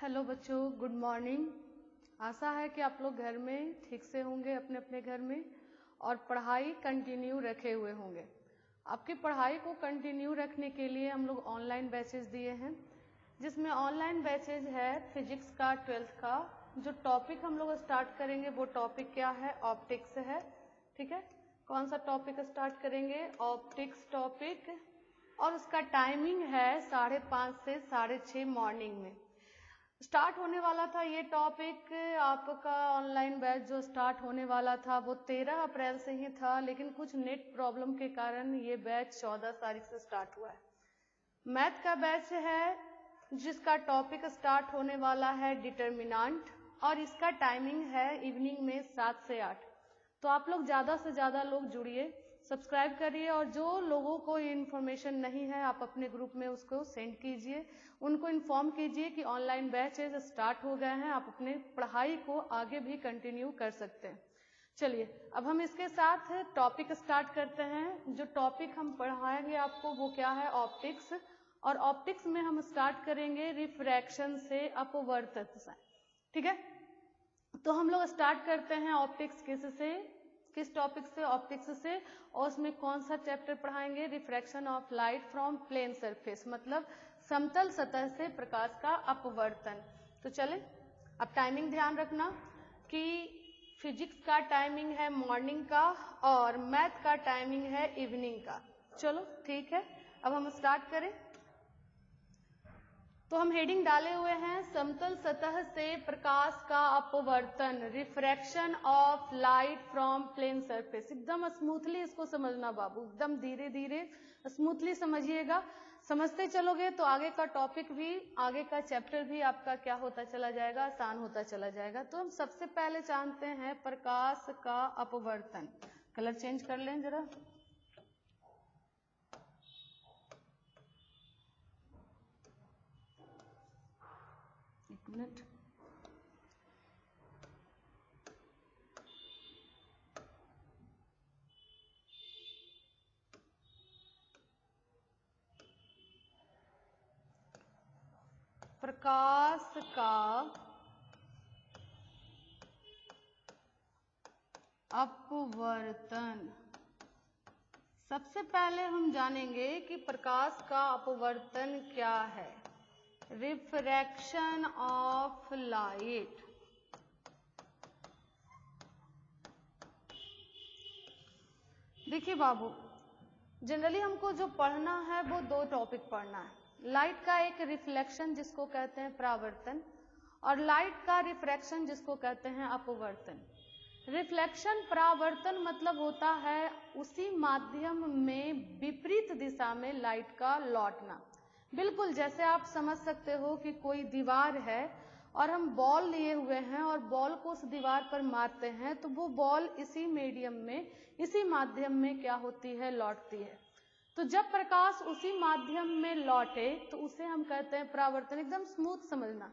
Hello बच्चों, good morning. आशा है कि आप लोग घर में ठीक से होंगे, अपने अपने घर में, और पढ़ाई कंटिन्यू रखे हुए होंगे। आपकी पढ़ाई को कंटिन्यू रखने के लिए हम लोग ऑनलाइन बैचेज दिए हैं, जिसमें ऑनलाइन बैचेज है फिजिक्स का 12th का। जो टॉपिक हम लोग स्टार्ट करेंगे वो टॉपिक क्या है? ऑप्टिक्स है। ठीक है, कौन सा टॉपिक स्टार्ट करेंगे? ऑप्टिक्स टॉपिक, और उसका टाइमिंग है 5:30 से 6:30 मॉर्निंग में स्टार्ट होने वाला था। ये टॉपिक आपका ऑनलाइन बैच जो स्टार्ट होने वाला था वो 13 अप्रैल से ही था, लेकिन कुछ नेट प्रॉब्लम के कारण ये बैच 14 तारीख से स्टार्ट हुआ है। मैथ का बैच है जिसका टॉपिक स्टार्ट होने वाला है डिटर्मिनेंट, और इसका टाइमिंग है इवनिंग में 7 से 8। तो आप लोग ज़्यादा से ज़्यादा लोग जुड़िए, सब्सक्राइब करिए, और जो लोगों को ये इन्फॉर्मेशन नहीं है आप अपने ग्रुप में उसको सेंड कीजिए, उनको इन्फॉर्म कीजिए कि ऑनलाइन बैचेज स्टार्ट हो गए हैं, आप अपने पढ़ाई को आगे भी कंटिन्यू कर सकते हैं। चलिए अब हम इसके साथ टॉपिक स्टार्ट करते हैं। जो टॉपिक हम पढ़ाएंगे आपको वो क्या है? ऑप्टिक्स। और ऑप्टिक्स में हम स्टार्ट करेंगे रिफ्रैक्शन से, अपवर्तन से। ठीक है, तो हम लोग स्टार्ट करते हैं ऑप्टिक्स किस टॉपिक से? ऑप्टिक्स से। और उसमें कौन सा चैप्टर पढ़ाएंगे? Refraction of light from plane surface, मतलब समतल सतह से प्रकाश का अपवर्तन। तो चले, अब टाइमिंग ध्यान रखना कि फिजिक्स का टाइमिंग है मॉर्निंग का और मैथ का टाइमिंग है इवनिंग का। चलो ठीक है, अब हम स्टार्ट करें। तो हम हेडिंग डाले हुए हैं समतल सतह से प्रकाश का अपवर्तन, refraction of light from plane surface. एकदम स्मूथली इसको समझना बाबू, एकदम धीरे धीरे स्मूथली समझिएगा। समझते चलोगे तो आगे का टॉपिक भी, आगे का चैप्टर भी आपका क्या होता चला जाएगा? आसान होता चला जाएगा। तो हम सबसे पहले जानते हैं प्रकाश का अपवर्तन। कलर चेंज कर लें जरा। एक मिनट। प्रकाश का अपवर्तन। सबसे पहले हम जानेंगे कि प्रकाश का अपवर्तन क्या है। Refraction of light. देखिए बाबू, जनरली हमको जो पढ़ना है वो 2 टॉपिक पढ़ना है। लाइट का एक रिफ्लेक्शन जिसको कहते हैं परावर्तन, और लाइट का रिफ्रैक्शन जिसको कहते हैं अपवर्तन। रिफ्लेक्शन परावर्तन मतलब होता है उसी माध्यम में विपरीत दिशा में लाइट का लौटना। बिल्कुल जैसे आप समझ सकते हो कि कोई दीवार है और हम बॉल लिए हुए हैं और बॉल को उस दीवार पर मारते हैं, तो वो बॉल इसी मीडियम में, इसी माध्यम में क्या होती है? लौटती है। तो जब प्रकाश उसी माध्यम में लौटे तो उसे हम कहते हैं परावर्तन। एकदम स्मूथ समझना।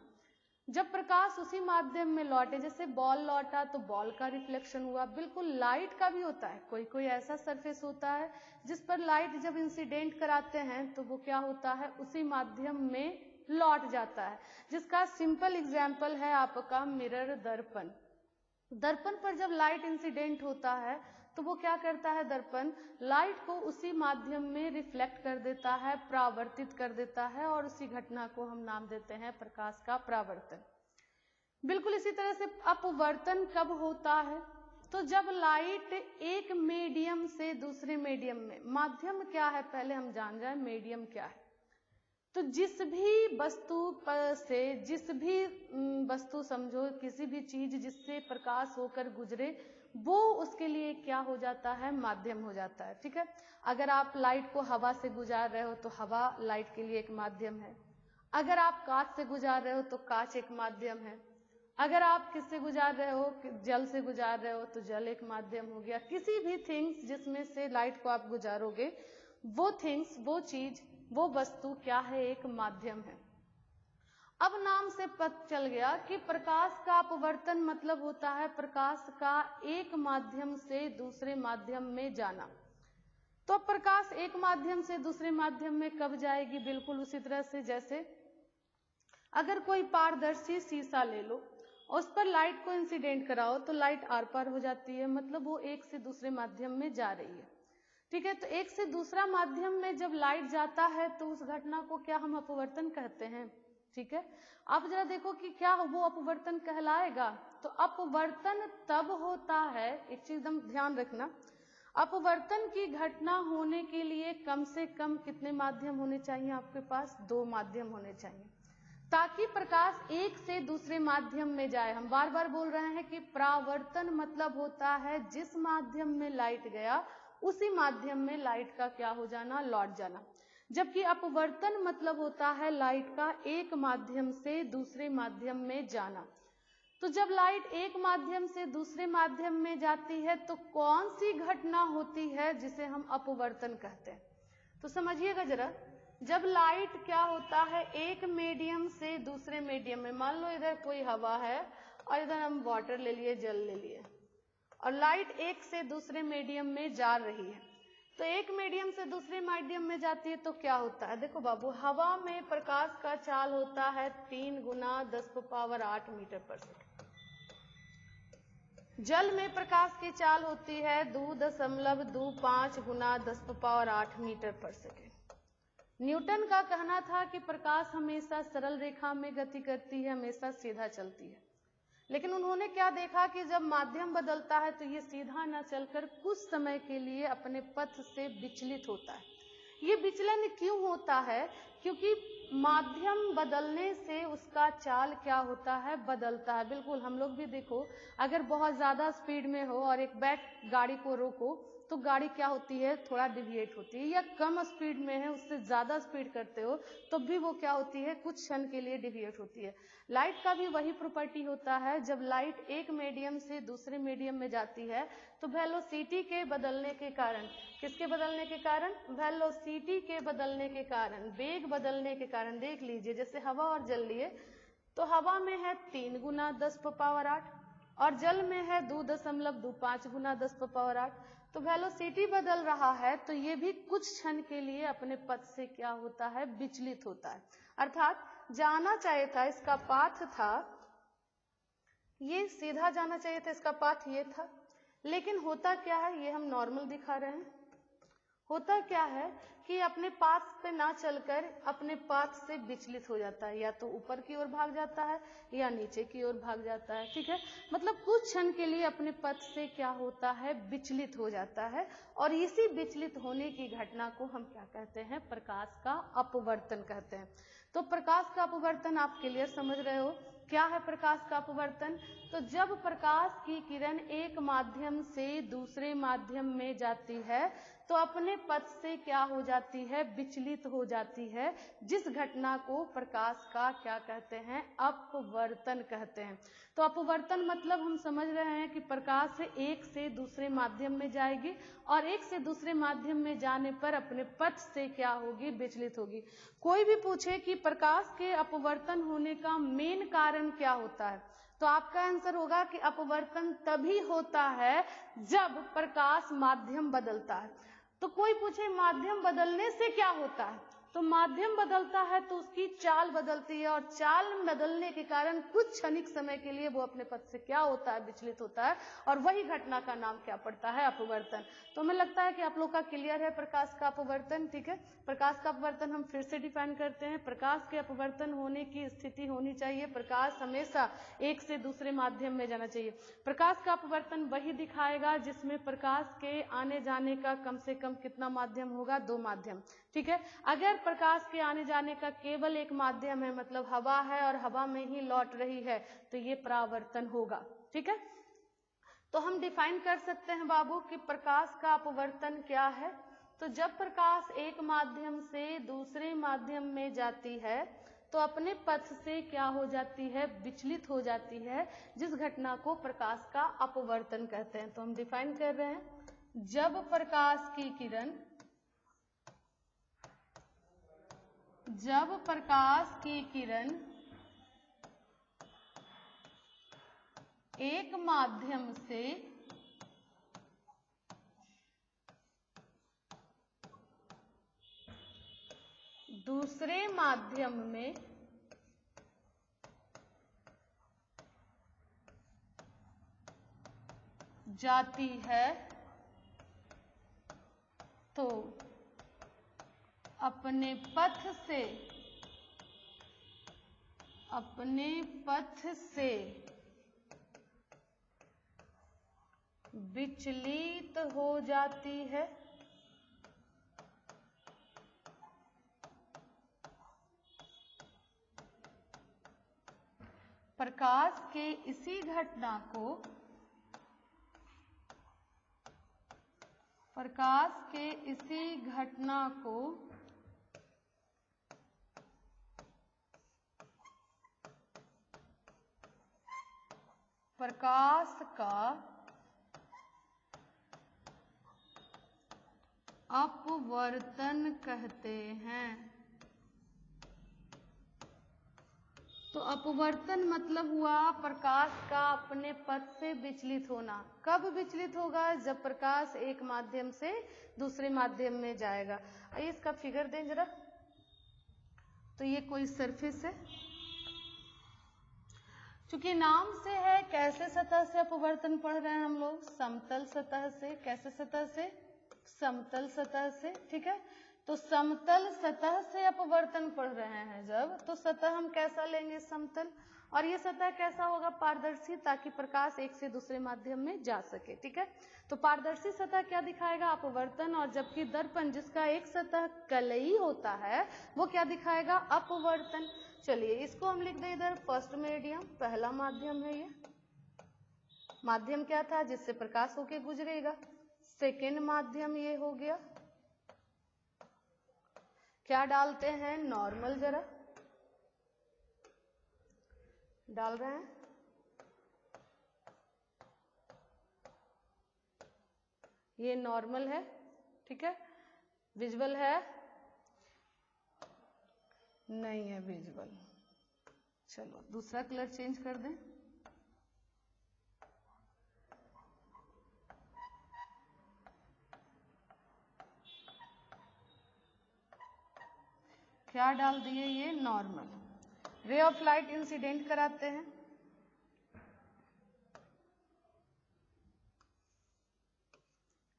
जब प्रकाश उसी माध्यम में लौटे, जैसे बॉल लौटा तो बॉल का रिफ्लेक्शन हुआ। बिल्कुल लाइट का भी होता है। कोई कोई ऐसा सरफेस होता है जिस पर लाइट जब इंसिडेंट कराते हैं तो वो क्या होता है? उसी माध्यम में लौट जाता है, जिसका सिंपल एग्जाम्पल है आपका मिरर, दर्पण। दर्पण पर जब लाइट इंसिडेंट होता है तो वो क्या करता है? दर्पण लाइट को उसी माध्यम में रिफ्लेक्ट कर देता है, परावर्तित कर देता है, और उसी घटना को हम नाम देते हैं प्रकाश का परावर्तन। बिल्कुल इसी तरह से अपवर्तन कब होता है? तो जब लाइट एक मीडियम से दूसरे मीडियम में, माध्यम क्या है पहले हम जान जाए, मीडियम क्या है। तो जिस भी वस्तु पर से, जिस भी वस्तु समझो, किसी भी चीज जिससे प्रकाश होकर गुजरे, वो उसके लिए क्या हो जाता है? माध्यम हो जाता है। ठीक है, अगर आप लाइट को हवा से गुजार रहे हो तो हवा लाइट के लिए एक माध्यम है। अगर आप कांच से गुजार रहे हो तो कांच एक माध्यम है। अगर आप किससे गुजार रहे हो, जल से गुजार रहे हो, तो जल एक माध्यम हो गया। किसी भी थिंग्स जिसमें से लाइट को आप गुजारोगे, वो थिंग्स, वो चीज, वो वस्तु क्या है? एक माध्यम है। अब नाम से पता चल गया कि प्रकाश का अपवर्तन मतलब होता है प्रकाश का एक माध्यम से दूसरे माध्यम में जाना। तो प्रकाश एक माध्यम से दूसरे माध्यम में कब जाएगी? बिल्कुल उसी तरह से जैसे अगर कोई पारदर्शी शीशा ले लो, उस पर लाइट को इंसिडेंट कराओ तो लाइट आर पार हो जाती है, मतलब वो एक से दूसरे माध्यम में जा रही है। ठीक है, तो एक से दूसरा माध्यम में जब लाइट जाता है तो उस घटना को क्या हम अपवर्तन कहते हैं। ठीक है, अब जरा देखो कि क्या वो अपवर्तन कहलाएगा। तो अपवर्तन तब होता है, एक चीज एकदम ध्यान रखना, अपवर्तन की घटना होने के लिए कम से कम कितने माध्यम होने चाहिए आपके पास? 2 माध्यम होने चाहिए, ताकि प्रकाश एक से दूसरे माध्यम में जाए। हम बार बार बोल रहे हैं कि परावर्तन मतलब होता है जिस माध्यम में लाइट गया उसी माध्यम में लाइट का क्या हो जाना? लौट जाना। जबकि अपवर्तन मतलब होता है लाइट का एक माध्यम से दूसरे माध्यम में जाना। तो जब लाइट एक माध्यम से दूसरे माध्यम में जाती है तो कौन सी घटना होती है जिसे हम अपवर्तन कहते हैं? तो समझिएगा जरा, जब लाइट क्या होता है एक मीडियम से दूसरे मीडियम में, मान लो इधर कोई हवा है और इधर हम वाटर ले लिए, जल ले लिए, और लाइट एक से दूसरे मीडियम में जा रही है, तो एक मीडियम से दूसरे मीडियम में जाती है तो क्या होता है? देखो बाबू, हवा में प्रकाश का चाल होता है 3 × 10⁸ मीटर पर सेकेंड। जल में प्रकाश की चाल होती है 2.25 × 10⁸ मीटर पर सेकेंड। न्यूटन का कहना था कि प्रकाश हमेशा सरल रेखा में गति करती है, हमेशा सीधा चलती है, लेकिन उन्होंने क्या देखा कि जब माध्यम बदलता है तो ये सीधा न चलकर कुछ समय के लिए अपने पथ से विचलित होता है। ये विचलन क्यों होता है? क्योंकि माध्यम बदलने से उसका चाल क्या होता है? बदलता है। बिल्कुल, हम लोग भी देखो, अगर बहुत ज्यादा स्पीड में हो और एक बैक गाड़ी को रोको तो गाड़ी क्या होती है? थोड़ा डिविएट होती है, या कम स्पीड में है उससे ज्यादा स्पीड करते हो तो भी वो क्या होती है? कुछ क्षण के लिए डिविएट होती है। लाइट का भी वही प्रॉपर्टी होता है, जब लाइट एक मीडियम से दूसरे मीडियम में जाती है तो वेलोसिटी के बदलने के कारण, किसके बदलने के कारण? वेलोसिटी के बदलने के कारण, वेग बदलने के कारण। देख लीजिए, जैसे हवा और जल लिए, तो हवा में है 3 × 10⁸ और जल में है 2.25 × 10⁸। तो वेलोसिटी बदल रहा है तो ये भी कुछ क्षण के लिए अपने पथ से क्या होता है? विचलित होता है। अर्थात जाना चाहिए था, इसका पाथ था ये, सीधा जाना चाहिए था, इसका पाथ ये था, लेकिन होता क्या है? ये हम नॉर्मल दिखा रहे हैं। होता क्या है कि अपने पाथ पे ना चलकर अपने पाथ से विचलित हो जाता है, या तो ऊपर की ओर भाग जाता है या नीचे की ओर भाग जाता है। ठीक है, मतलब कुछ क्षण के लिए अपने पथ से क्या होता है? विचलित हो जाता है, और इसी विचलित होने की घटना को हम क्या कहते हैं? प्रकाश का अपवर्तन कहते हैं। तो प्रकाश का अपवर्तन आप क्लियर समझ रहे हो? क्या है प्रकाश का अपवर्तन? तो जब प्रकाश की किरण एक माध्यम से दूसरे माध्यम में जाती है तो अपने पथ से क्या हो जाती है? विचलित हो जाती है, जिस घटना को प्रकाश का क्या कहते हैं? अपवर्तन कहते हैं। तो अपवर्तन मतलब हम समझ रहे हैं कि प्रकाश से एक से दूसरे माध्यम में जाएगी और एक से दूसरे माध्यम में जाने पर अपने पथ से क्या होगी? विचलित होगी। कोई भी पूछे कि प्रकाश के अपवर्तन होने का मेन कारण क्या होता है, तो आपका आंसर होगा कि अपवर्तन तभी होता है जब प्रकाश माध्यम बदलता है। तो कोई पूछे माध्यम बदलने से क्या होता है, तो माध्यम बदलता है तो उसकी चाल बदलती है, और चाल बदलने के कारण कुछ क्षणिक समय के लिए वो अपने पथ से क्या होता है? विचलित होता है, और वही घटना का नाम क्या पड़ता है? अपवर्तन। तो हमें लगता है कि आप लोग का क्लियर है प्रकाश का अपवर्तन। ठीक है, प्रकाश का अपवर्तन हम फिर से डिफाइन करते हैं। प्रकाश के अपवर्तन होने की स्थिति होनी चाहिए, प्रकाश हमेशा एक से दूसरे माध्यम में जाना चाहिए। प्रकाश का अपवर्तन वही दिखाएगा जिसमें प्रकाश के आने जाने का कम से कम कितना माध्यम होगा? 2 माध्यम। ठीक है, अगर प्रकाश के आने जाने का केवल एक माध्यम है, मतलब हवा है और हवा में ही लौट रही है, तो ये परावर्तन होगा। ठीक है, तो हम डिफाइन कर सकते हैं बाबू कि प्रकाश का अपवर्तन क्या है। तो जब प्रकाश एक माध्यम से दूसरे माध्यम में जाती है तो अपने पथ से क्या हो जाती है? विचलित हो जाती है, जिस घटना को प्रकाश का अपवर्तन कहते हैं। तो हम डिफाइन कर रहे हैं, जब प्रकाश की किरण एक माध्यम से दूसरे माध्यम में जाती है तो अपने पथ से विचलित हो जाती है। प्रकाश के इसी घटना को प्रकाश का अपवर्तन कहते हैं। तो अपवर्तन मतलब हुआ प्रकाश का अपने पथ से विचलित होना। कब विचलित होगा? जब प्रकाश एक माध्यम से दूसरे माध्यम में जाएगा। आइए इसका फिगर दें जरा। तो ये कोई सरफेस है, चूंकि नाम से है कैसे सतह से अपवर्तन पढ़ रहे हैं हम लोग, समतल सतह से। कैसे सतह से? समतल सतह से। ठीक है, तो समतल सतह से अपवर्तन पढ़ रहे हैं जब, तो सतह हम कैसा लेंगे? समतल। और ये सतह कैसा होगा? पारदर्शी, ताकि प्रकाश एक से दूसरे माध्यम में जा सके। ठीक है, तो पारदर्शी सतह क्या दिखाएगा? अपवर्तन। और जबकि दर्पण जिसका एक सतह कलई होता है वो क्या दिखाएगा? अपवर्तन। चलिए इसको हम लिख दें इधर फर्स्ट मीडियम, पहला माध्यम है ये। माध्यम क्या था? जिससे प्रकाश होके गुजरेगा। सेकेंड माध्यम ये हो गया। क्या डालते हैं? नॉर्मल जरा डाल रहे हैं। ये नॉर्मल है। ठीक है, विजुअल है? नहीं है विजुअल। चलो दूसरा कलर चेंज कर दें। क्या डाल दिए? ये normal. Ray of light incident कराते हैं।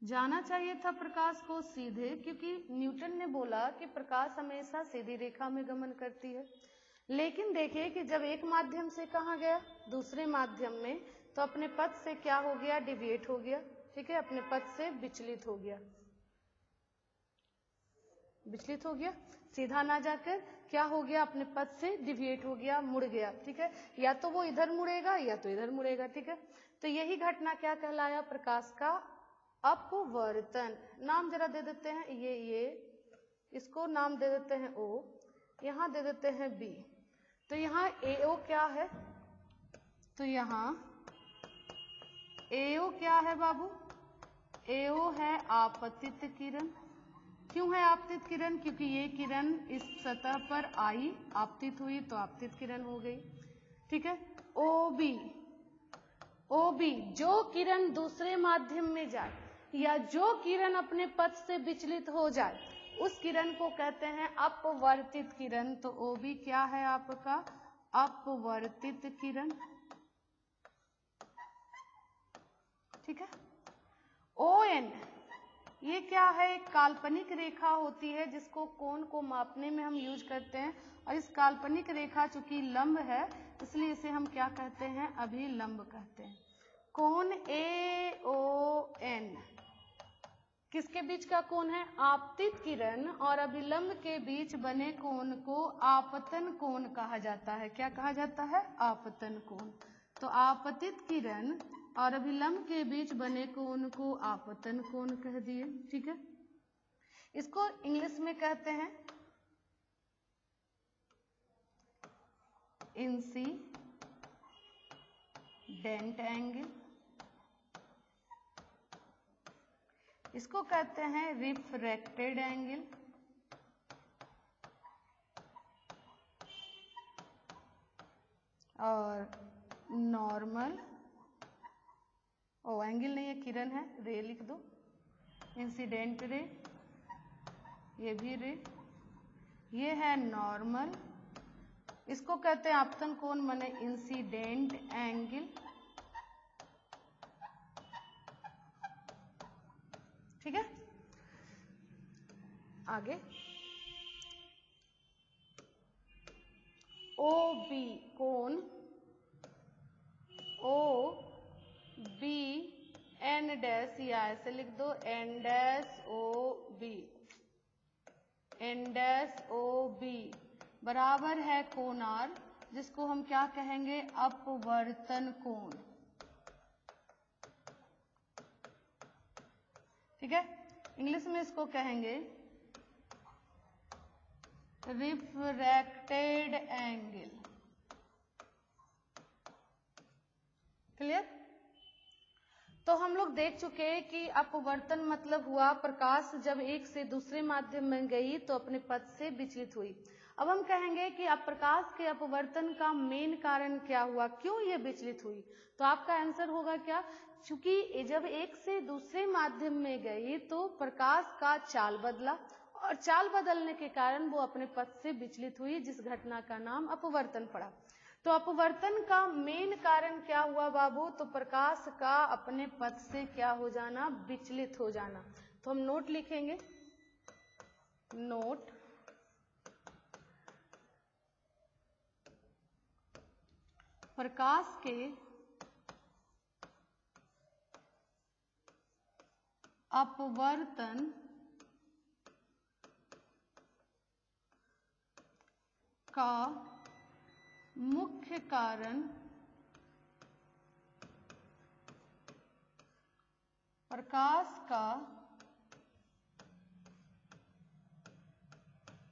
जाना चाहिए था प्रकाश को सीधे, क्योंकि न्यूटन ने बोला कि प्रकाश हमेशा सीधी रेखा में गमन करती है। लेकिन देखिए कि जब एक माध्यम से कहाँ गया? दूसरे माध्यम में, तो अपने पथ से क्या हो गया? डिविएट हो गया। ठीक है, अपने पथ से विचलित हो गया। विचलित हो गया, सीधा ना जाकर क्या हो गया? अपने पथ से डिविएट हो गया, मुड़ गया। ठीक है, या तो वो इधर मुड़ेगा या तो इधर मुड़ेगा। ठीक है, तो यही घटना क्या कहलाया? प्रकाश का अपवर्तन। नाम जरा दे देते हैं, ये इसको नाम दे देते हैं O, यहाँ दे देते हैं B। तो यहाँ AO क्या है? तो यहाँ AO क्या है बाबू? AO है आपतित किरण। क्यों है आपतित किरण? क्योंकि ये किरण इस सतह पर आई, आपतित हुई तो आपतित किरण हो गई। ठीक है, OB जो किरण दूसरे माध्यम में जाए या जो किरण अपने पथ से विचलित हो जाए उस किरण को कहते हैं अपवर्तित किरण। तो OB क्या है आपका? अपवर्तित किरण। ठीक है, ON ये क्या है? एक काल्पनिक रेखा होती है जिसको कोण को मापने में हम यूज करते हैं। और इस काल्पनिक रेखा चूंकि लंब है इसलिए इसे हम क्या कहते हैं? अभिलंब कहते हैं। कोण AON किसके बीच का कोण है? आपतित किरण और अभिलंब के बीच बने कोण को आपतन कोण कहा जाता है। क्या कहा जाता है? आपतन कोण। तो आपतित किरण और अभिलंब के बीच बने कोण को आपतन कोण कह दिए। ठीक है, इसको इंग्लिश में कहते हैं इंसिडेंट एंगल। इसको कहते हैं रिफ्रैक्टेड एंगल। और नॉर्मल, एंगल नहीं है, किरण है, रे लिख दो। इंसिडेंट रे, ये भी रे। ये है नॉर्मल, इसको कहते हैं आपतन कोण, माने इंसिडेंट एंगल। ठीक है, आगे ओ बी कोण, ओ बी एन डैश, या ऐसे लिख दो N dash O B, N dash O B बराबर है कोण आर, जिसको हम क्या कहेंगे, अपवर्तन कोण। ठीक है, इंग्लिश में इसको कहेंगे रिफ्रैक्टेड एंगल। क्लियर? तो हम लोग देख चुके हैं कि अपवर्तन मतलब हुआ प्रकाश जब एक से दूसरे माध्यम में गई तो अपने पथ से विचलित हुई। अब हम कहेंगे कि अब प्रकाश के अपवर्तन का मेन कारण क्या हुआ, क्यों ये विचलित हुई? तो आपका आंसर होगा क्या, चूंकि जब एक से दूसरे माध्यम में गई तो प्रकाश का चाल बदला और चाल बदलने के कारण वो अपने पथ से विचलित हुई, जिस घटना का नाम अपवर्तन पड़ा। तो अपवर्तन का मेन कारण क्या हुआ बाबू, तो प्रकाश का अपने पथ से क्या हो जाना, विचलित हो जाना। तो हम नोट लिखेंगे, नोट प्रकाश के अपवर्तन का मुख्य कारण प्रकाश का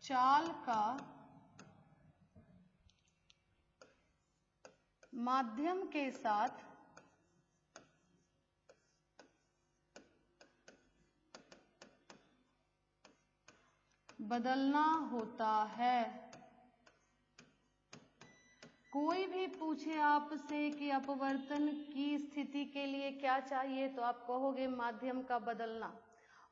चाल का माध्यम के साथ बदलना होता है। कोई भी पूछे आपसे कि अपवर्तन की स्थिति के लिए क्या चाहिए, तो आप कहोगे माध्यम का बदलना,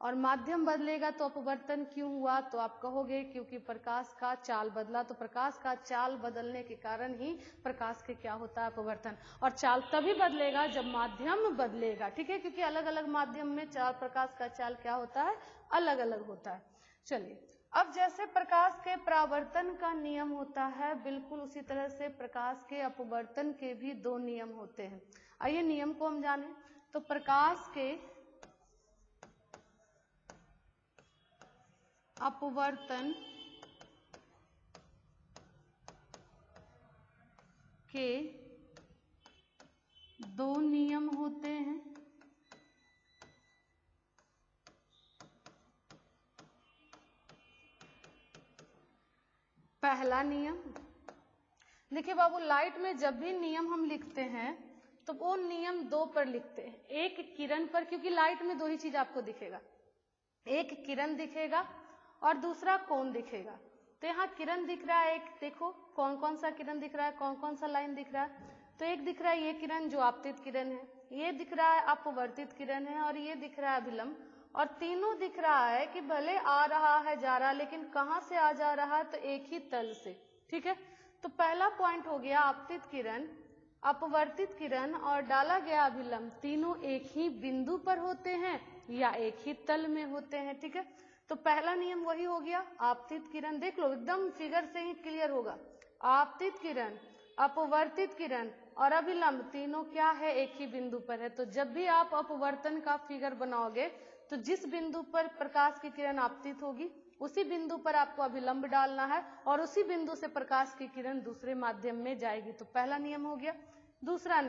और माध्यम बदलेगा तो अपवर्तन क्यों हुआ, तो आप कहोगे क्योंकि प्रकाश का चाल बदला। तो प्रकाश का चाल बदलने के कारण ही प्रकाश के क्या होता है, अपवर्तन। और चाल तभी बदलेगा जब माध्यम बदलेगा। ठीक है, क्योंकि अलग अलग माध्यम में प्रकाश का चाल क्या होता है, अलग अलग होता है। चलिए, अब जैसे प्रकाश के परावर्तन का नियम होता है, बिल्कुल उसी तरह से प्रकाश के अपवर्तन के भी दो नियम होते हैं। आइए नियम को हम जानें। तो प्रकाश के अपवर्तन के दो नियम होते हैं। पहला नियम, देखिए बाबू, लाइट में जब भी नियम हम लिखते हैं तो वो नियम दो पर लिखते हैं, एक किरण पर, क्योंकि लाइट में दो ही चीज आपको दिखेगा, एक किरण दिखेगा और दूसरा कोण दिखेगा। तो यहाँ किरण दिख रहा है, एक देखो कौन कौन सा किरण दिख रहा है, कौन कौन सा लाइन दिख रहा है। तो एक दिख रहा है ये किरण जो आपतित किरण है, ये दिख रहा है अपवर्तित किरण है, और ये दिख रहा है अभिलंब। और तीनों दिख रहा है कि भले आ रहा है जा रहा, लेकिन कहाँ से आ जा रहा है, तो एक ही तल से। ठीक है, तो पहला पॉइंट हो गया आपतित किरण, अपवर्तित किरण और डाला गया अभिलंब, तीनों एक ही बिंदु पर होते हैं या एक ही तल में होते हैं। ठीक है, तो पहला नियम वही हो गया, आपतित किरण, देख लो एकदम फिगर से ही क्लियर होगा, आपतित किरण, अपवर्तित किरण और अभिलंब तीनों क्या है, एक ही बिंदु पर है। तो जब भी आप अपवर्तन का फिगर बनाओगे तो जिस बिंदु पर प्रकाश की किरण आपतित होगी उसी बिंदु पर आपको अभिलंब डालना है, और उसी बिंदु से प्रकाश की किरण दूसरे माध्यम में जाएगी। तो पहला नियम हो गया। दूसरा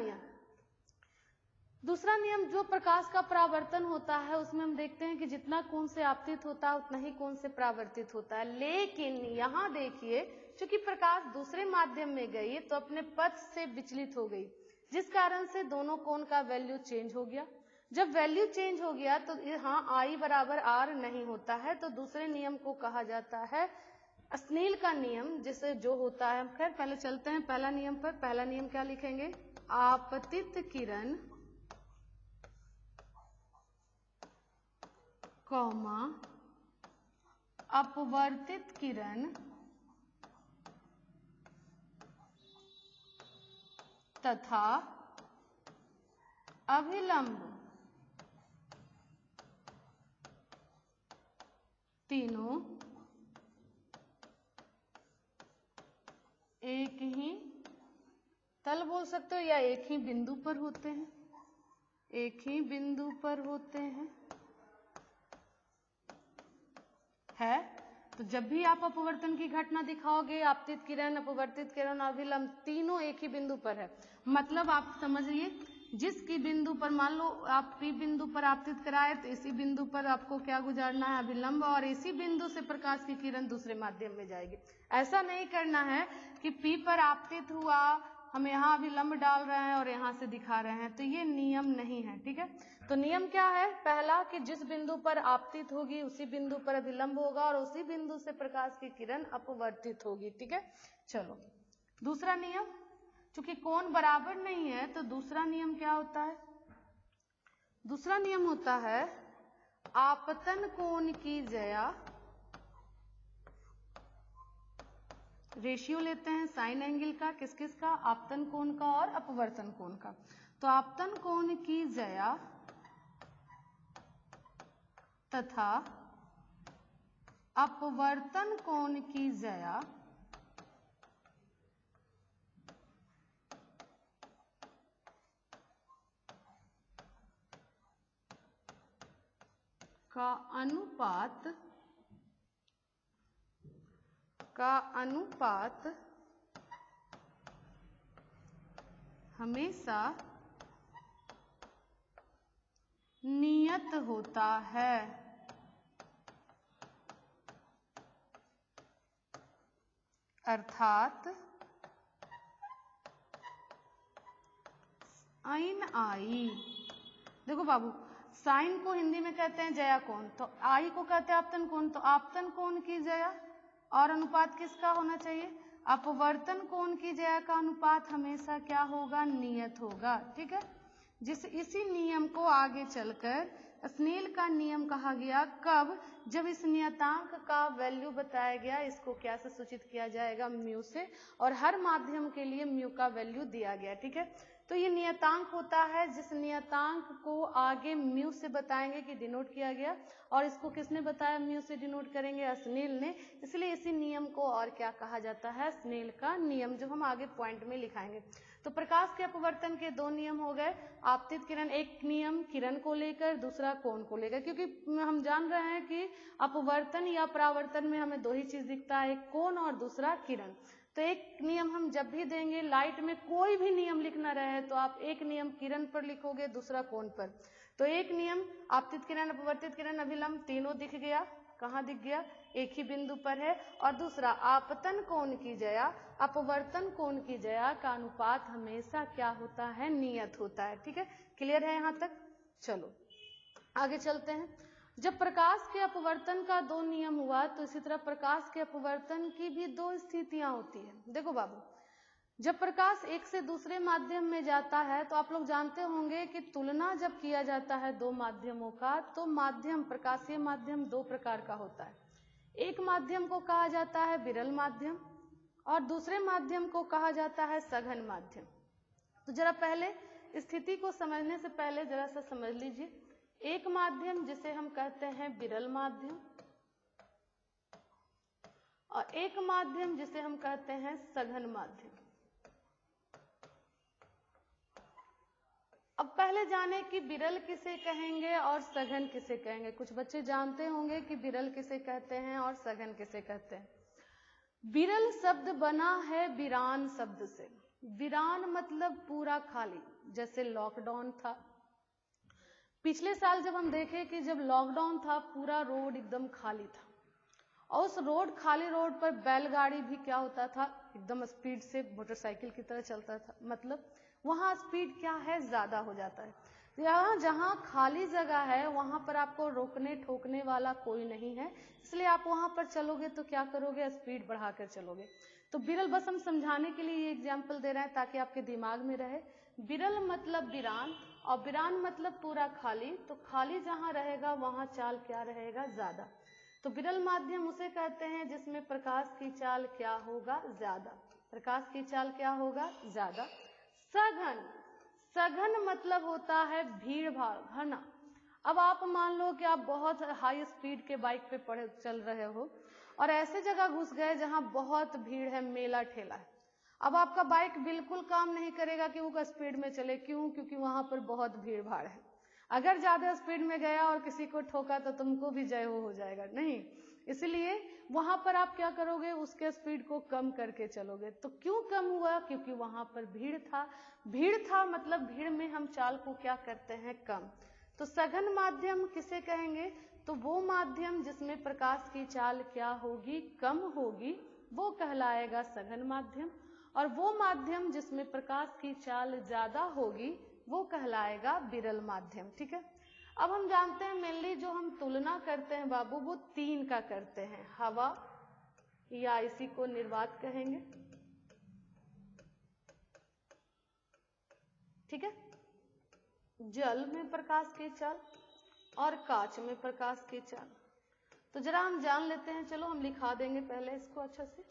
नियम जो प्रकाश का परावर्तन होता है उसमें हम देखते हैं कि जितना कोण से आपतित होता है उतना ही कोण से परावर्तित होता है। लेकिन यहाँ देखिए, चूंकि प्रकाश दूसरे माध्यम में गई तो अपने पथ से विचलित हो गई, जिस कारण से दोनों कोण का वैल्यू चेंज हो गया। जब वैल्यू चेंज हो गया तो यहाँ I बराबर R नहीं होता है, तो दूसरे नियम को कहा जाता है स्नेल का नियम, जिसे जो होता है। खैर पहले चलते हैं पहला नियम पर। पहला नियम क्या लिखेंगे, आपतित किरण कॉमा अपवर्तित किरण तथा अभिलंब तीनों एक ही तल बोल सकते हो या एक ही बिंदु पर होते हैं, एक ही बिंदु पर होते हैं है। तो जब भी आप अपवर्तन की घटना दिखाओगे, आपतित किरण, अपवर्तित किरण और अभिलंब तीनों एक ही बिंदु पर है। मतलब आप समझिए, जिसकी बिंदु पर मान लो आप P बिंदु पर आपतित कराए तो इसी बिंदु पर आपको क्या गुजारना है, अभिलंब, और इसी बिंदु से प्रकाश की किरण दूसरे माध्यम में जाएगी। ऐसा नहीं करना है कि P पर आपतित हुआ, हम यहाँ अभिलंब डाल रहे हैं और यहाँ से दिखा रहे हैं, तो ये नियम नहीं है। ठीक है, तो नियम क्या है? पहला कि जिस बिंदु पर आपतित होगी उसी बिंदु पर अभिलंब होगा और उसी बिंदु से प्रकाश की किरण अपवर्तित होगी। ठीक है, चलो दूसरा नियम, चूंकि कोण बराबर नहीं है तो दूसरा नियम क्या होता है? दूसरा नियम होता है आपतन कोण की ज्या, रेशियो लेते हैं साइन एंगल का, किस किस का? आपतन कोण का और अपवर्तन कोण का। तो आपतन कोण की ज्या तथा अपवर्तन कोण की ज्या का अनुपात हमेशा नियत होता है। अर्थात साइन आई, देखो बाबू, साइन को हिंदी में कहते हैं ज्या कोण, तो आई को कहते हैं आपतन कोण। तो आपतन कोण की ज्या और अनुपात किसका होना चाहिए? अपवर्तन कोण की ज्या का अनुपात हमेशा क्या होगा? नियत होगा। ठीक है, इसी नियम को आगे चलकर स्नेल का नियम कहा गया। कब? जब इस नियतांक का वैल्यू बताया गया, इसको क्या से सूचित किया जाएगा? म्यू से, और हर माध्यम के लिए म्यू का वैल्यू दिया गया। ठीक है, तो ये नियतांक होता है, जिस नियतांक को आगे म्यू से बताएंगे कि डिनोट किया गया, और इसको किसने बताया म्यू से डिनोट करेंगे? स्नेल ने। इसलिए इसी नियम को और क्या कहा जाता है? स्नेल का नियम, जो हम आगे पॉइंट में लिखाएंगे। तो प्रकाश के अपवर्तन के दो नियम हो गए। आपतित किरण, एक नियम किरण को लेकर, दूसरा कोण को लेकर, क्योंकि हम जान रहे हैं कि अपवर्तन या परावर्तन में हमें दो ही चीज दिखता है, एक कोण और दूसरा किरण। तो एक नियम हम जब भी देंगे, लाइट में कोई भी नियम लिखना रहे तो आप एक नियम किरण पर लिखोगे, दूसरा कोण पर। तो एक नियम आपतित किरण, अपवर्तित किरण, अभिलंब तीनों दिख गया। कहाँ दिख गया? एक ही बिंदु पर है। और दूसरा आपतन कोण की ज्या, अपवर्तन कोण की ज्या का अनुपात हमेशा क्या होता है? नियत होता है। ठीक है, क्लियर है यहाँ तक? चलो आगे चलते हैं। जब प्रकाश के अपवर्तन का दो नियम हुआ, तो इसी तरह प्रकाश के अपवर्तन की भी दो स्थितियां होती है। देखो बाबू, जब प्रकाश एक से दूसरे माध्यम में जाता है, तो आप लोग जानते होंगे कि तुलना जब किया जाता है दो माध्यमों का, तो माध्यम, प्रकाशीय माध्यम दो प्रकार का होता है। एक माध्यम को कहा जाता है विरल माध्यम और दूसरे माध्यम को कहा जाता है सघन माध्यम। तो जरा पहले स्थिति को समझने से पहले जरा सा समझ लीजिए। एक माध्यम जिसे हम कहते हैं विरल माध्यम, और एक माध्यम जिसे हम कहते हैं सघन माध्यम। अब पहले जाने कि विरल किसे कहेंगे और सघन किसे कहेंगे। कुछ बच्चे जानते होंगे कि विरल किसे कहते हैं और सघन किसे कहते हैं। विरल शब्द बना है वीरान शब्द से। वीरान मतलब पूरा खाली, जैसे लॉकडाउन था। पिछले साल जब हम देखे कि जब लॉकडाउन था, पूरा रोड एकदम खाली था, और उस रोड, खाली रोड पर बैलगाड़ी भी क्या होता था? एकदम स्पीड से मोटरसाइकिल की तरह चलता था। मतलब वहां स्पीड क्या है? ज्यादा हो जाता है। यहाँ जहाँ खाली जगह है वहां पर आपको रोकने ठोकने वाला कोई नहीं है, इसलिए आप वहां पर चलोगे तो क्या करोगे? स्पीड बढ़ाकर चलोगे। तो विरल, बस हम समझाने के लिए ये एग्जाम्पल दे रहे हैं ताकि आपके दिमाग में रहे। विरल मतलब वीरान, और वीरान मतलब पूरा खाली। तो खाली जहाँ रहेगा वहां चाल क्या रहेगा? ज्यादा। तो विरल माध्यम उसे कहते हैं जिसमें प्रकाश की चाल क्या होगा? ज्यादा। प्रकाश की चाल क्या होगा? ज्यादा। सघन, सघन मतलब होता है भीड़ भाड़, घना। अब आप मान लो कि आप बहुत हाई स्पीड के बाइक पे चल रहे हो और ऐसे जगह घुस गए जहां बहुत भीड़ है, मेला ठेला है। अब आपका बाइक बिल्कुल काम नहीं करेगा कि वो स्पीड में चले, क्यों? क्योंकि वहां पर बहुत भीड़ भाड़ है। अगर ज्यादा स्पीड में गया और किसी को ठोका तो तुमको भी जय हो जाएगा, नहीं। इसलिए वहां पर आप क्या करोगे, उसके स्पीड को कम करके चलोगे। तो क्यों कम हुआ? क्योंकि वहां पर भीड़ था। भीड़ था मतलब भीड़ में हम चाल को क्या करते हैं, कम। तो सघन माध्यम किसे कहेंगे? तो वो माध्यम जिसमें प्रकाश की चाल क्या होगी, कम होगी, वो कहलाएगा सघन माध्यम। और वो माध्यम जिसमें प्रकाश की चाल ज्यादा होगी वो कहलाएगा विरल माध्यम। ठीक है। अब हम जानते हैं मेनली जो हम तुलना करते हैं बाबू वो 3 का करते हैं, हवा या इसी को निर्वात कहेंगे। ठीक है। जल में प्रकाश की चाल और कांच में प्रकाश की चाल। तो जरा हम जान लेते हैं, चलो हम लिखा देंगे पहले इसको अच्छा से।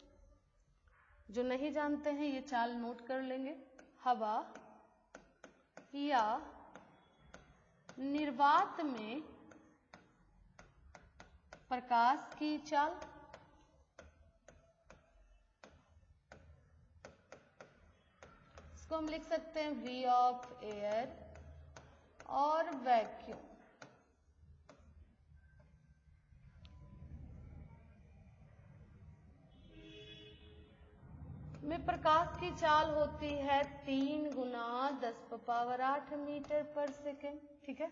जो नहीं जानते हैं ये चाल नोट कर लेंगे। हवा या निर्वात में प्रकाश की चाल, इसको हम लिख सकते हैं V ऑफ एयर और वैक्यूम में प्रकाश की चाल होती है 3 गुना 10⁸ मीटर पर सेकेंड। ठीक है।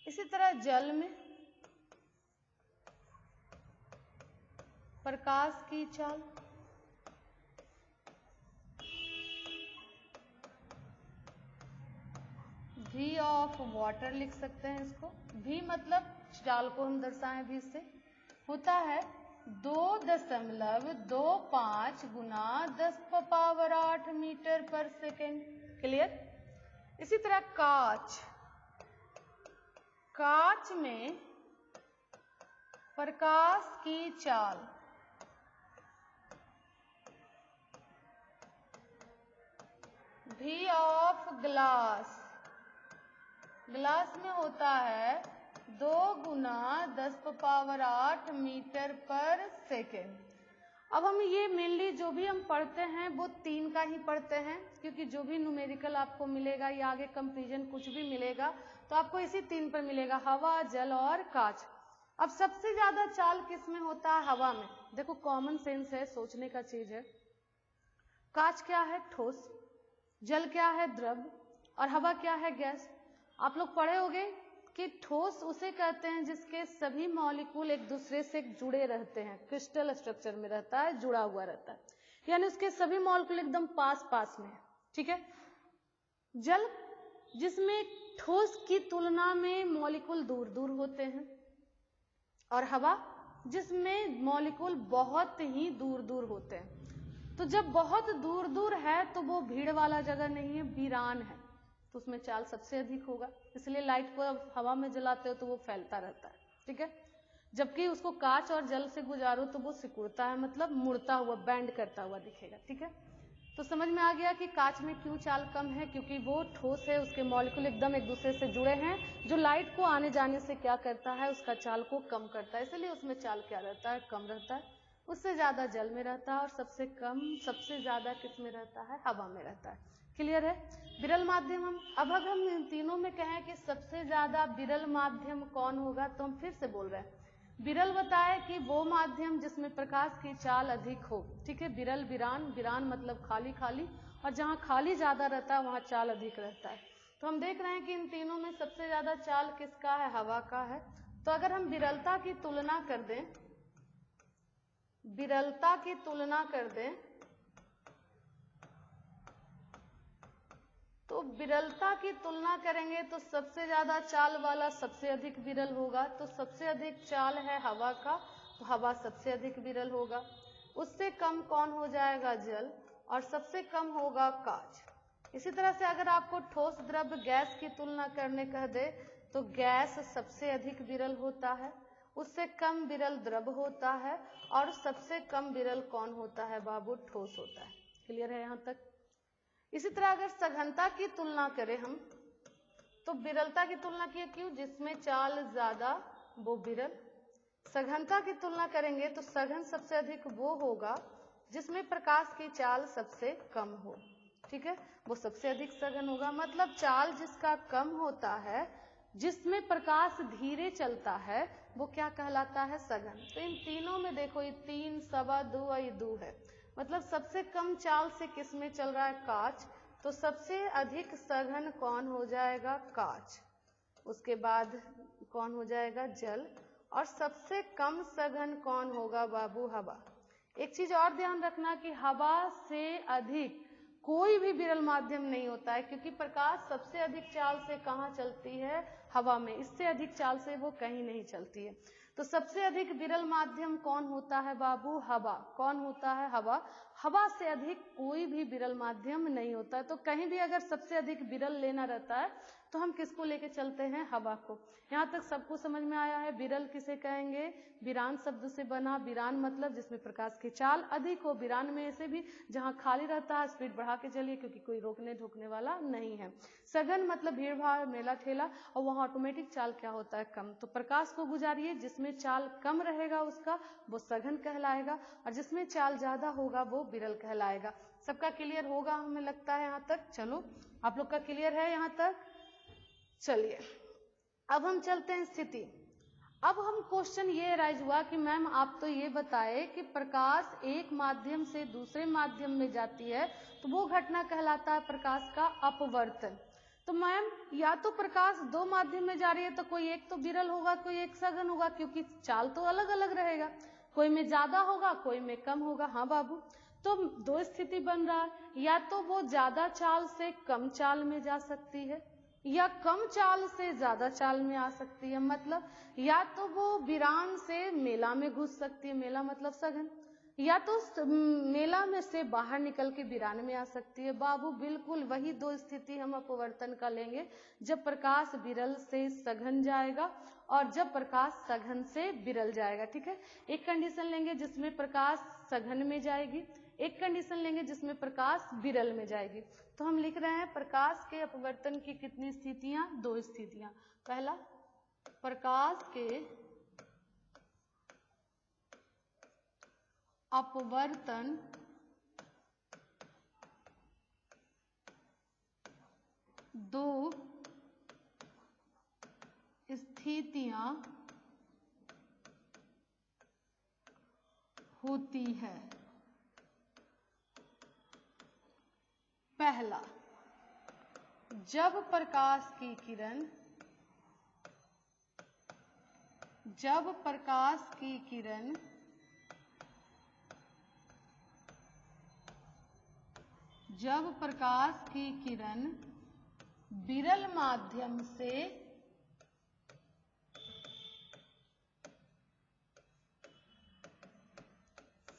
इसी तरह जल में प्रकाश की चाल V ऑफ वाटर लिख सकते हैं इसको। V मतलब चाल को हम दर्शाएं V से, होता है 2.25 गुना 10⁸ मीटर पर सेकेंड। क्लियर। इसी तरह कांच, कांच में प्रकाश की चाल V ऑफ ग्लास, ग्लास में होता है 2 गुना 10⁸ मीटर पर सेकेंड। अब हम ये मेनली जो भी हम पढ़ते हैं वो 3 का ही पढ़ते हैं, क्योंकि जो भी न्यूमेरिकल आपको मिलेगा या आगे कंपैरिजन कुछ भी मिलेगा तो आपको इसी 3 पर मिलेगा, हवा, जल और कांच। अब सबसे ज्यादा चाल किस में होता है? हवा में। देखो कॉमन सेंस है, सोचने का चीज है। कांच क्या है? ठोस। जल क्या है? द्रव। और हवा क्या है? गैस। आप लोग पढ़े होंगे कि ठोस उसे कहते हैं जिसके सभी मॉलिक्यूल एक दूसरे से जुड़े रहते हैं, क्रिस्टल स्ट्रक्चर में रहता है, जुड़ा हुआ रहता है, यानी उसके सभी मॉलिक्यूल एकदम पास पास में है। ठीक है। जल जिसमें ठोस की तुलना में मॉलिक्यूल दूर दूर होते हैं, और हवा जिसमें मॉलिक्यूल बहुत ही दूर दूर होते हैं। तो जब बहुत दूर दूर है तो वो भीड़ वाला जगह नहीं है, वीरान है, तो उसमें चाल सबसे अधिक होगा। इसलिए लाइट को हवा में जलाते हो तो वो फैलता रहता है। ठीक है। जबकि उसको कांच और जल से गुजारो तो वो सिकुड़ता है, मतलब मुड़ता हुआ, बैंड करता हुआ दिखेगा। ठीक है। तो समझ में आ गया कि कांच में क्यों चाल कम है, क्योंकि वो ठोस है, उसके मॉलिक्यूल एकदम एक दूसरे से जुड़े हैं, जो लाइट को आने जाने से क्या करता है, उसका चाल को कम करता है, इसलिए उसमें चाल क्या रहता है, कम रहता है। उससे ज्यादा जल में रहता है और सबसे कम, सबसे ज्यादा किस में रहता है? हवा में रहता है। क्लियर है। विरल माध्यम हम, अब अगर हम इन तीनों में कहें कि सबसे ज्यादा विरल माध्यम कौन होगा, तो हम फिर से बोल रहे हैं विरल बताए कि वो माध्यम जिसमें प्रकाश की चाल अधिक हो। ठीक है। विरल, विरान, विरान मतलब खाली खाली, और जहां खाली ज्यादा रहता है वहां चाल अधिक रहता है। तो हम देख रहे हैं कि इन तीनों में सबसे ज्यादा चाल किसका है? हवा का है। तो अगर हम विरलता की तुलना कर दें, विरलता की तुलना कर दें तो विरलता की तुलना करेंगे तो सबसे ज्यादा चाल वाला सबसे अधिक विरल होगा। तो सबसे अधिक चाल है हवा का, तो हवा सबसे अधिक विरल होगा। उससे कम कौन हो जाएगा? जल। और सबसे कम होगा कांच। इसी तरह से अगर आपको ठोस, द्रव, गैस की तुलना करने कह दे तो गैस सबसे अधिक विरल होता है, उससे कम विरल द्रव होता है, और सबसे कम विरल कौन होता है बाबू? ठोस होता है। क्लियर है यहां तक। इसी तरह अगर सघनता की तुलना करें हम, तो विरलता की तुलना की क्यों? जिसमें चाल ज्यादा वो विरल। सघनता की तुलना करेंगे तो सघन सबसे अधिक वो होगा जिसमें प्रकाश की चाल सबसे कम हो, ठीक है, वो सबसे अधिक सघन होगा। मतलब चाल जिसका कम होता है, जिसमें प्रकाश धीरे चलता है, वो क्या कहलाता है? सघन। तो इन तीनों में देखो, ये 3 सवा 2 और ये 2 है, मतलब सबसे कम चाल से किसमें चल रहा है? कांच। तो सबसे अधिक सघन कौन हो जाएगा? कांच। उसके बाद कौन हो जाएगा? जल। और सबसे कम सघन कौन होगा बाबू? हवा। एक चीज और ध्यान रखना कि हवा से अधिक कोई भी विरल माध्यम नहीं होता है, क्योंकि प्रकाश सबसे अधिक चाल से कहाँ चलती है? हवा में। इससे अधिक चाल से वो कहीं नहीं चलती है। तो सबसे अधिक विरल माध्यम कौन होता है बाबू? हवा। कौन होता है? हवा। हवा से अधिक कोई भी विरल माध्यम नहीं होता है। तो कहीं भी अगर सबसे अधिक विरल लेना रहता है तो हम किसको लेके चलते हैं? हवा को। यहाँ तक सबको समझ में आया है? विरल किसे कहेंगे? विरान शब्द से बना। विरान मतलब जिसमें प्रकाश की चाल अधिक हो। विरान में ऐसे भी जहाँ खाली रहता है स्पीड बढ़ा के चलिए, क्योंकि कोई रोकने ढोकने वाला नहीं है। सघन मतलब भीड़ भाड़, मेला ठेला, और वहाँ ऑटोमेटिक चाल क्या होता है? कम। तो प्रकाश को गुजारिए, जिसमें चाल कम रहेगा उसका वो सघन कहलाएगा, और जिसमें चाल ज्यादा होगा वो विरल कहलाएगा। सबका क्लियर होगा हमें लगता है यहाँ तक? चलो, आप लोग का क्लियर है यहाँ तक? चलिए अब हम चलते हैं स्थिति। अब हम क्वेश्चन ये राइज हुआ कि मैम आप तो ये बताए कि प्रकाश एक माध्यम से दूसरे माध्यम में जाती है तो वो घटना कहलाता है प्रकाश का अपवर्तन। तो मैम या तो प्रकाश दो माध्यम में जा रही है तो कोई एक तो विरल होगा, कोई एक सघन होगा, क्योंकि चाल तो अलग अलग रहेगा, कोई में ज्यादा होगा कोई में कम होगा। हाँ बाबू, तो दो स्थिति बन रहा है, या तो वो ज्यादा चाल से कम चाल में जा सकती है या कम चाल से ज्यादा चाल में आ सकती है। मतलब या तो वो विरान से मेला में घुस सकती है, मेला मतलब सघन, या तो मेला में से बाहर निकल के विरान में आ सकती है। बाबू बिल्कुल वही दो स्थिति हम अपवर्तन का लेंगे, जब प्रकाश विरल से सघन जाएगा और जब प्रकाश सघन से विरल जाएगा। ठीक है, एक कंडीशन लेंगे जिसमें प्रकाश सघन में जाएगी, एक कंडीशन लेंगे जिसमें प्रकाश विरल में जाएगी। तो हम लिख रहे हैं प्रकाश के अपवर्तन की कितनी स्थितियां? दो स्थितियां। पहला, प्रकाश के अपवर्तन दो स्थितियां होती है। पहला, जब प्रकाश की किरण विरल माध्यम से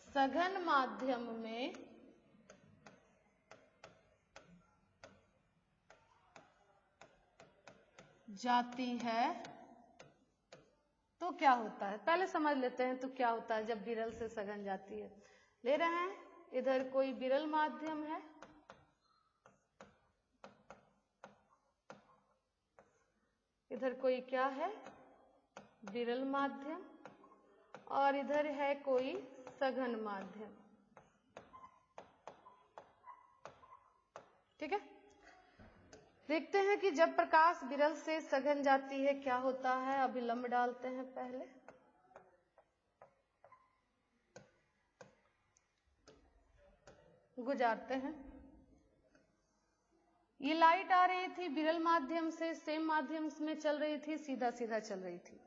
सघन माध्यम में जाती है तो क्या होता है? पहले समझ लेते हैं तो क्या होता है जब विरल से सघन जाती है। ले रहे हैं, इधर कोई विरल माध्यम है, इधर कोई क्या है? विरल माध्यम, और इधर है कोई सघन माध्यम। ठीक है, देखते हैं कि जब प्रकाश विरल से सघन जाती है क्या होता है। अभिलंब डालते हैं, पहले गुजारते हैं। ये लाइट आ रही थी विरल माध्यम से, सेम माध्यम में चल रही थी, सीधा सीधा चल रही थी,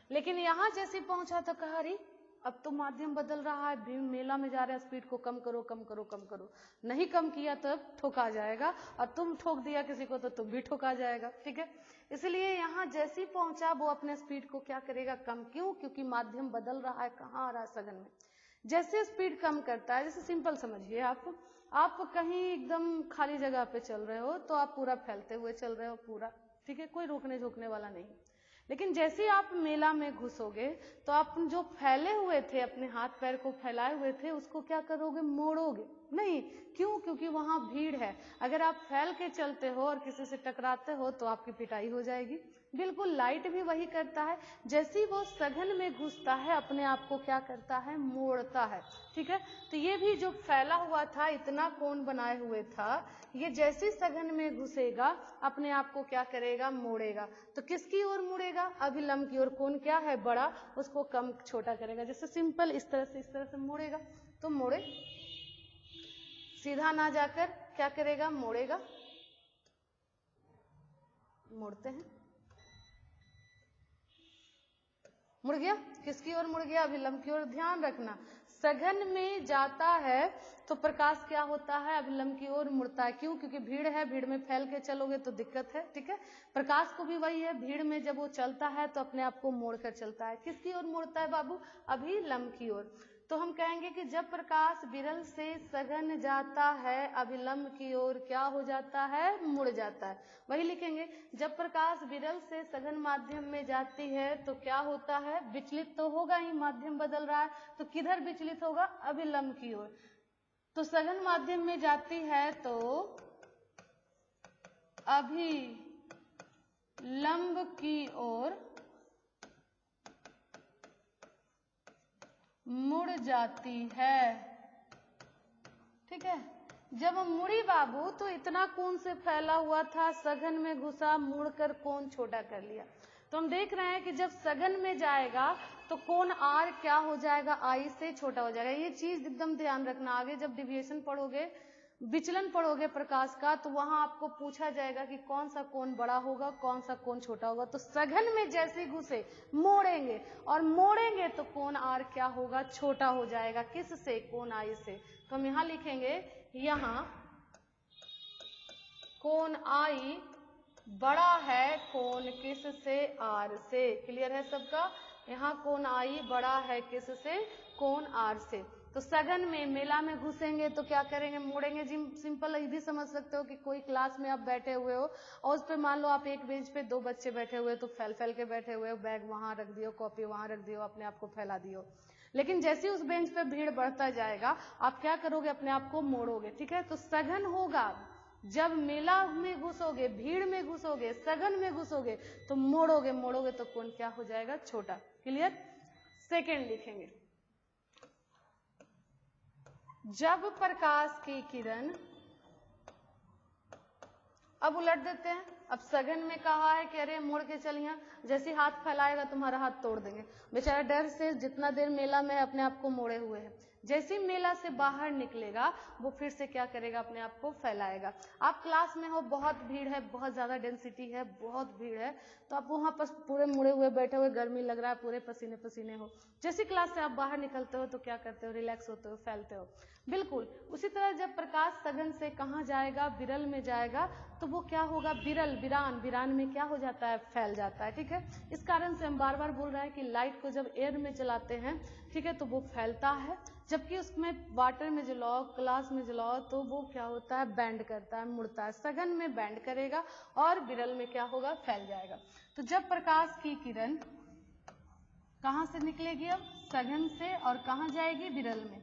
लेकिन यहां जैसे पहुंचा तो कहा अरे अब तो माध्यम बदल रहा है, मेला में जा रहा है, स्पीड को कम करो कम करो कम करो। नहीं कम किया तो ठोका जाएगा, और तुम ठोक दिया किसी को तो तुम भी ठोका जाएगा। ठीक है, इसलिए यहाँ जैसे ही पहुंचा वो अपने स्पीड को क्या करेगा? कम। क्यों? क्योंकि माध्यम बदल रहा है, कहाँ आ रहा है? सघन में। जैसे स्पीड कम करता है, जैसे सिंपल समझिए, आप कहीं एकदम खाली जगह पे चल रहे हो तो आप पूरा फैलते हुए चल रहे हो पूरा, ठीक है, कोई रोकने झोंकने वाला नहीं। लेकिन जैसे ही आप मेला में घुसोगे तो आप जो फैले हुए थे, अपने हाथ पैर को फैलाए हुए थे, उसको क्या करोगे? मोड़ोगे नहीं। क्यों? क्योंकि वहां भीड़ है। अगर आप फैल के चलते हो और किसी से टकराते हो तो आपकी पिटाई हो जाएगी। बिल्कुल लाइट भी वही करता है, जैसे ही वो सघन में घुसता है अपने आप को क्या करता है? मोड़ता है। ठीक है, तो ये भी जो फैला हुआ था, इतना कोण बनाए हुए था, ये जैसे सघन में घुसेगा अपने आप को क्या करेगा? मोड़ेगा। तो किसकी ओर मुड़ेगा? अभिलंब की ओर। कोण क्या है? बड़ा, उसको कम छोटा करेगा। जैसे सिंपल इस तरह से मुड़ेगा, तो मोड़े, सीधा ना जाकर क्या करेगा? मोड़ेगा। मोड़ते हैं, मुड़ गया। किसकी ओर मुड़ गया? अभिलंब की ओर। ध्यान रखना, सघन में जाता है तो प्रकाश क्या होता है? अभिलंब की ओर मुड़ता है। क्यों? क्योंकि भीड़ है, भीड़ में फैल के चलोगे तो दिक्कत है। ठीक है, प्रकाश को भी वही है, भीड़ में जब वो चलता है तो अपने आप को मोड़ कर चलता है। किसकी ओर मुड़ता है बाबू? अभिलंब की ओर। तो हम कहेंगे कि जब प्रकाश विरल से सघन जाता है अभिलंब की ओर क्या हो जाता है? मुड़ जाता है। वही लिखेंगे, जब प्रकाश विरल से सघन माध्यम में जाती है तो क्या होता है? विचलित तो होगा ही, माध्यम बदल रहा है, तो किधर विचलित होगा? अभिलंब की ओर। तो सघन माध्यम में जाती है तो अभिलंब की ओर मुड़ जाती है। ठीक है, जब मुड़ी बाबू तो इतना कोण से फैला हुआ था, सघन में घुसा, मुड़कर कोण छोटा कर लिया। तो हम देख रहे हैं कि जब सघन में जाएगा तो कोण आर क्या हो जाएगा? आई से छोटा हो जाएगा। ये चीज एकदम ध्यान रखना। आगे जब डिविएशन पढ़ोगे, विचलन पढ़ोगे प्रकाश का, तो वहां आपको पूछा जाएगा कि कौन सा कोण बड़ा होगा, कौन सा कोण छोटा होगा। तो सघन में जैसे घुसे मोड़ेंगे, और मोड़ेंगे तो कोण आर क्या होगा? छोटा हो जाएगा। किस से? कोण आई से। तो हम यहां लिखेंगे, यहां कोण आई बड़ा है कोण किस से? आर से। क्लियर है सबका? यहाँ कोण आई बड़ा है किस से? कोण आर से। तो सघन में मेला में घुसेंगे तो क्या करेंगे? मोड़ेंगे। सिंपल ये भी समझ सकते हो कि कोई क्लास में आप बैठे हुए हो और उस पर मान लो आप एक बेंच पे 2 बच्चे बैठे हुए, तो फैल के बैठे हुए हो, बैग वहां रख दियो, कॉपी वहां रख दियो, अपने आप को फैला दियो। लेकिन जैसे उस बेंच पे भीड़ बढ़ता जाएगा, आप क्या करोगे? अपने आप को मोड़ोगे। ठीक है, तो सघन होगा जब मेला में घुसोगे, भीड़ में घुसोगे, सघन में घुसोगे तो मोड़ोगे। मोड़ोगे तो कोण क्या हो जाएगा? छोटा। क्लियर? सेकंड लिखेंगे, जब प्रकाश की किरण, अब उलट देते हैं। अब सघन में कहा है कि अरे मोड़ के चलिए, जैसे हाथ फैलाएगा तुम्हारा हाथ तोड़ देंगे। बेचारा डर से जितना देर मेला में अपने आप को मोड़े हुए है, जैसे ही मेला से बाहर निकलेगा वो फिर से क्या करेगा? अपने आप को फैलाएगा। आप क्लास में हो, बहुत भीड़ है, बहुत ज्यादा डेंसिटी है, बहुत भीड़ है, तो आप वहां पर पूरे मुड़े हुए बैठे हुए, गर्मी लग रहा है, पूरे पसीने पसीने हो। जैसे क्लास से आप बाहर निकलते हो तो क्या करते हो? रिलैक्स होते हो, फैलते हो। बिल्कुल उसी तरह जब प्रकाश सघन से कहाँ जाएगा? विरल में जाएगा, तो वो क्या होगा? विरल, विरान, विरान में क्या हो जाता है? फैल जाता है। ठीक है, इस कारण से हम बार बार बोल रहे हैं कि लाइट को जब एयर में चलाते हैं, ठीक है, तो वो फैलता है, जबकि उसमें वाटर में जलाओ, ग्लास में जलाओ तो वो क्या होता है? बैंड करता है, मुड़ता है। सघन में बैंड करेगा और विरल में क्या होगा? फैल जाएगा। तो जब प्रकाश की किरण कहां से निकलेगी? अब सघन से, और कहां जाएगी? विरल में।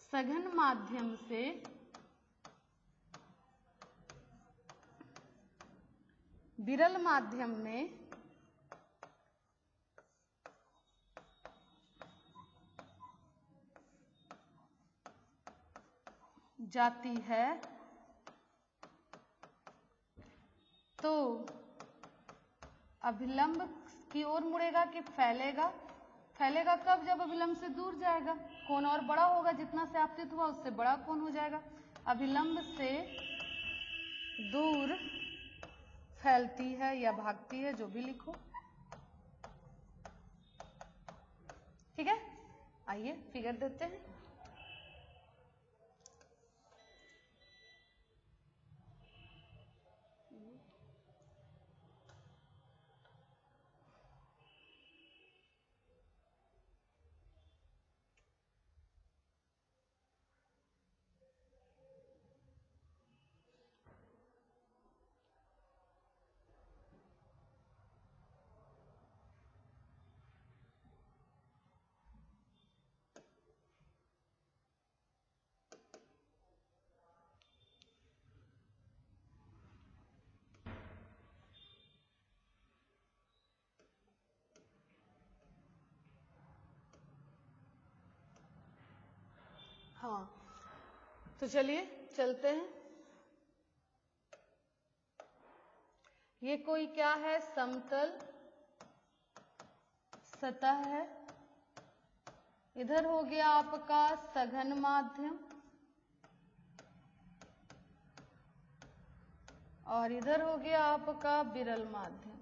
सघन माध्यम से विरल माध्यम में जाती है तो अभिलंब की ओर मुड़ेगा कि फैलेगा? फैलेगा कब? जब अभिलंब से दूर जाएगा, कोण और बड़ा होगा, जितना से आपतित हुआ उससे बड़ा कोण हो जाएगा। अभिलंब से दूर फैलती है या भागती है, जो भी लिखो। ठीक है, आइए फिगर देते हैं। हाँ, तो चलिए चलते हैं। ये कोई क्या है, समतल सतह है। इधर हो गया आपका सघन माध्यम और इधर हो गया आपका विरल माध्यम।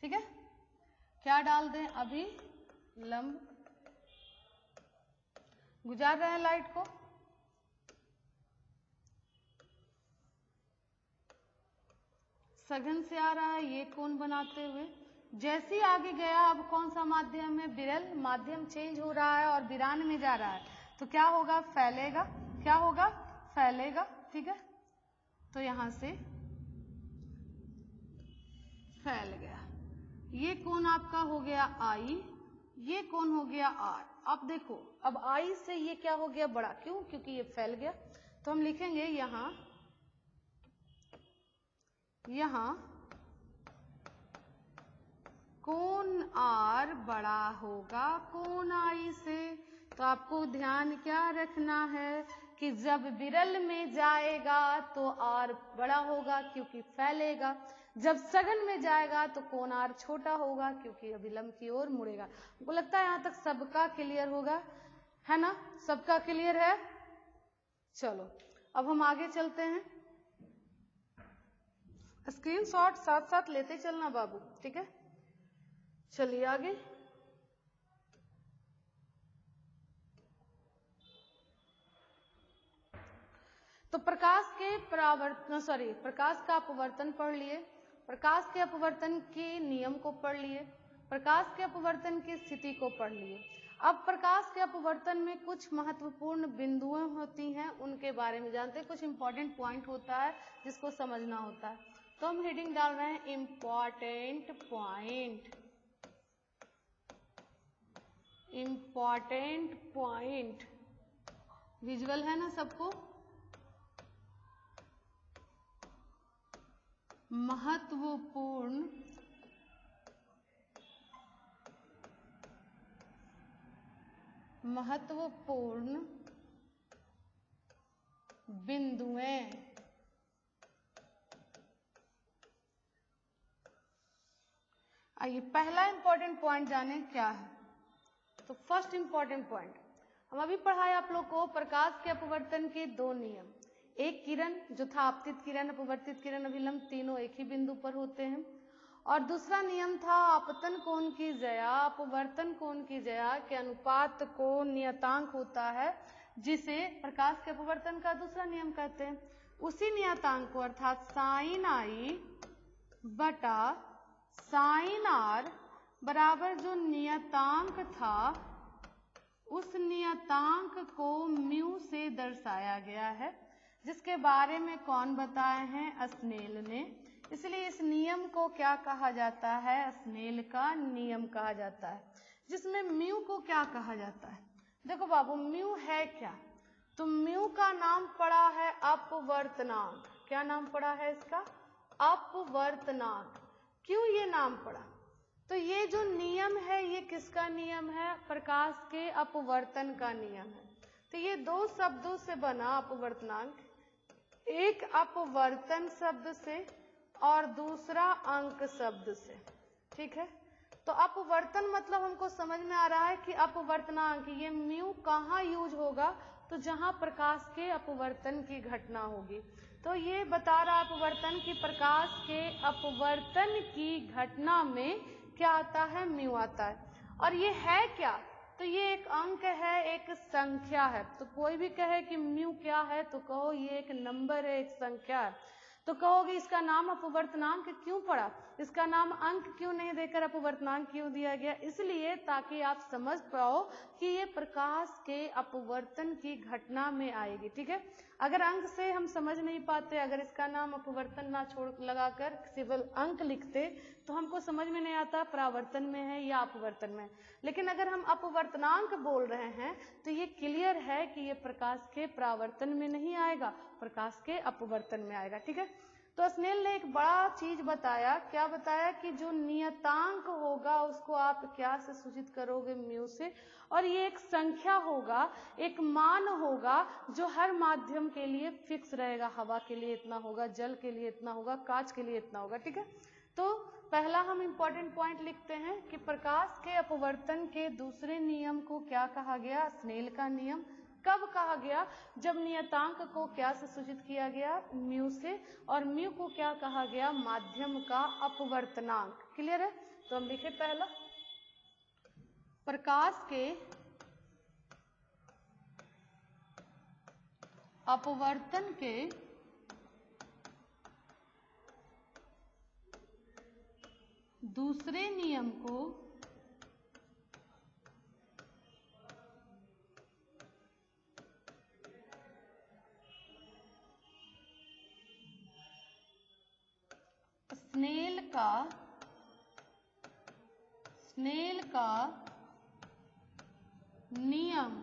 ठीक है, क्या डाल दें अभी, लंब। गुजार रहे हैं लाइट को। सघन से आ रहा है ये कोण बनाते हुए, जैसे ही आगे गया अब कौन सा माध्यम है, विरल माध्यम चेंज हो रहा है और विरान में जा रहा है, तो क्या होगा, फैलेगा। क्या होगा, फैलेगा। ठीक है, तो यहां से फैल गया। ये कोण आपका हो गया I, ये कोण हो गया R। अब देखो, अब I से ये क्या हो गया, बड़ा। क्यों, क्योंकि ये फैल गया। तो हम लिखेंगे यहां कोण R बड़ा होगा कोण I से। तो आपको ध्यान क्या रखना है कि जब विरल में जाएगा तो R बड़ा होगा क्योंकि फैलेगा, जब सघन में जाएगा तो कोण R छोटा होगा क्योंकि अभिलंब की ओर मुड़ेगा। हमको लगता है यहाँ तक सबका क्लियर होगा, है ना, सबका क्लियर है। चलो अब हम आगे चलते हैं। स्क्रीनशॉट साथ साथ लेते चलना बाबू, ठीक है। चलिए आगे। तो प्रकाश के प्रकाश का अपवर्तन पढ़ लिए, प्रकाश के अपवर्तन के नियम को पढ़ लिए, प्रकाश के अपवर्तन की स्थिति को पढ़ लिए। अब प्रकाश के अपवर्तन में कुछ महत्वपूर्ण बिंदुएं होती हैं, उनके बारे में जानते हैं। कुछ इंपॉर्टेंट पॉइंट होता है जिसको समझना होता है। तो हम हेडिंग डाल रहे हैं important point. Important point visual है ना सबको। महत्वपूर्ण बिंदुएं। आइए पहला इंपॉर्टेंट पॉइंट जाने क्या है। तो फर्स्ट इंपॉर्टेंट पॉइंट हम अभी पढ़ाए आप लोग को, प्रकाश के अपवर्तन के दो नियम। एक किरण जो था आपतित किरण, अपवर्तित किरण, अभिलंब, तीनों एक ही बिंदु पर होते हैं। और दूसरा नियम था आपतन कोण की जया अपवर्तन कोण की जया के अनुपात को नियतांक होता है, जिसे प्रकाश के अपवर्तन का दूसरा नियम कहते हैं। उसी नियतांक को अर्थात साइन I बटा साइन R बराबर जो नियतांक था उस नियतांक को म्यू से दर्शाया गया है, जिसके बारे में कौन बताए हैं, स्नेल ने। इसलिए इस नियम को क्या कहा जाता है, स्नेल का नियम कहा जाता है, जिसमें म्यू को क्या कहा जाता है। देखो बाबू, म्यू है क्या, तो म्यू का नाम पड़ा है अपवर्तनांक। क्या नाम पड़ा है इसका, अपवर्तनांक। क्यों ये नाम पड़ा, तो ये जो नियम है ये किसका नियम है, प्रकाश के अपवर्तन का नियम है। तो ये दो शब्दों से बना अपवर्तनांक, एक अपवर्तन शब्द से और दूसरा अंक शब्द से। ठीक है, तो अपवर्तन मतलब हमको समझ में आ रहा है कि अपवर्तनांक ये म्यू कहाँ यूज होगा, तो जहां प्रकाश के अपवर्तन की घटना होगी। तो ये बता रहा अपवर्तन की प्रकाश के अपवर्तन की घटना में क्या आता है, म्यू आता है। और ये है क्या, तो ये एक अंक है, एक संख्या है। तो कोई भी कहे कि म्यू क्या है तो कहो ये एक नंबर है, एक संख्या है। तो कहोगे इसका नाम अपवर्तनांक क्यों पड़ा, इसका नाम अंक क्यों नहीं देकर अपवर्तनांक क्यों दिया गया, इसलिए ताकि आप समझ पाओ कि ये प्रकाश के अपवर्तन की घटना में आएगी। ठीक है, अगर अंक से हम समझ नहीं पाते, अगर इसका नाम अपवर्तन ना छोड़ लगाकर केवल अंक लिखते तो हमको समझ में नहीं आता परावर्तन में है या अपवर्तन में। लेकिन अगर हम अपवर्तनांक बोल रहे हैं तो ये क्लियर है कि ये प्रकाश के परावर्तन में नहीं आएगा, प्रकाश के अपवर्तन में आएगा। ठीक है, तो स्नेल ने एक बड़ा चीज बताया, क्या बताया कि जो नियतांक होगा उसको आप क्या से सूचित करोगे, म्यू से, और ये एक संख्या होगा, एक मान होगा जो हर माध्यम के लिए फिक्स रहेगा। हवा के लिए इतना होगा, जल के लिए इतना होगा, कांच के लिए इतना होगा, ठीक है। तो पहला हम इम्पोर्टेंट पॉइंट लिखते हैं कि प्रकाश के अपवर्तन के दूसरे नियम को क्या कहा गया, स्नेल का नियम। कब कहा गया, जब नियतांक को क्या से सूचित किया गया, म्यू से, और म्यू को क्या कहा गया, माध्यम का अपवर्तनांक। क्लियर है। तो हम लिखे पहला, प्रकाश के अपवर्तन के दूसरे नियम को स्नेल का नियम